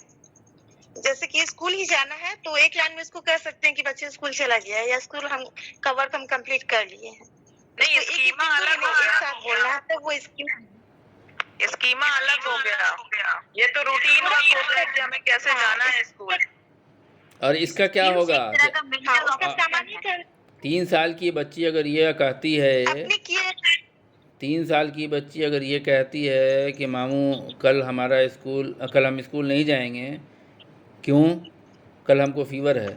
जैसे कि स्कूल ही जाना है तो एक लाइन में इसको कह सकते हैं कि बच्चे स्कूल चला गया है, या स्कूल हम का वर्क हम कंप्लीट कर लिए हैं। नहीं, उसको स्कीमा एक अलग हो एक साथ बोलना गया। है तो वो स्कीमा है। स्कीमा अलग हो गया, ये तो रूटीन वर्क हो गया कि हमें कैसे जाना है स्कूल। और इसका क्या होगा? एक तरह का हाँ, mental उसका option है। सामान्यीकरण 3 साल की बच्ची अगर ये कहती है, अपने किए 3 साल की बच्ची अगर ये कहती है कि मामू कल हम स्कूल नहीं जाएंगे, क्यों? कल हमको फीवर है।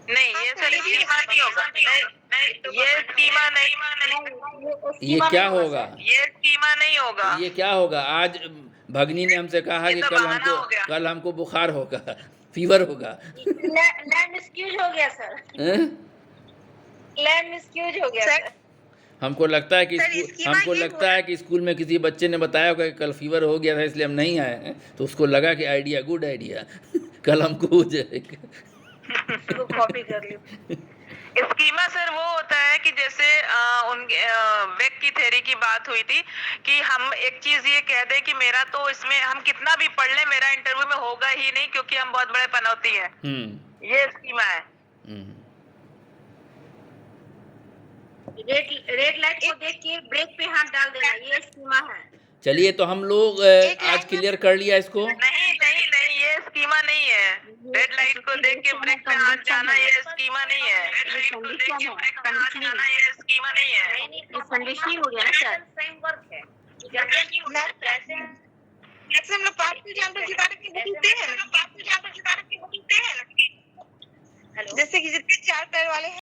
नहीं, ये सर स्कीमा नहीं होगा। नहीं, ये स्कीमा नहीं, ये क्या होगा? ये स्कीमा नहीं होगा। ये क्या होगा? आज भगनी ने हमसे कहा ये कि तो बहाना हो गया। कल हमको बुखार होगा, फीवर होगा। लैंड मिसयूज हो गया सर, हैं? लैंड मिसयूज हो गया सर, सर। हमको लगता है कि सर, स्कीमा हमको ये लगता है कि स्कूल में किसी बच्चे ने बताया होगा कि कल फीवर हो गया था इसलिए हम नहीं आए हैं, तो उसको लगा कि आइडिया गुड आइडिया कल हमको हो जाएगा। इसको कॉपी कर ली। स्कीमा सर वो होता है कि जैसे वेक की थ्योरी की बात हुई थी कि हम एक चीज ये कह दें कि मेरा तो इसमें हम कितना भी पढ़ लें मेरा इंटरव्यू में होगा ही नहीं क्योंकि हम बहुत बड़े पनौती हैं। ये स्कीमा है। रेड लाइट को देख के ब्रेक पे हाथ डाल देना, ये स्कीमा है। चलिए, तो हम लोग आज क्लियर कर लिया इसको। नहीं नहीं नहीं, ये स्कीमा नहीं है। रेड लाइट को देख के ब्रेक पे हाथ जाना ये स्कीमा नहीं है। ये स्कीमा नहीं है। कंडीशनिंग हो गया ना सर। फ्रेमवर्क है। जैसे हम लोग पार्ट एग्जाम्पल की बात करते हैं, जैसे कि जितने 4 पैर वाले हैं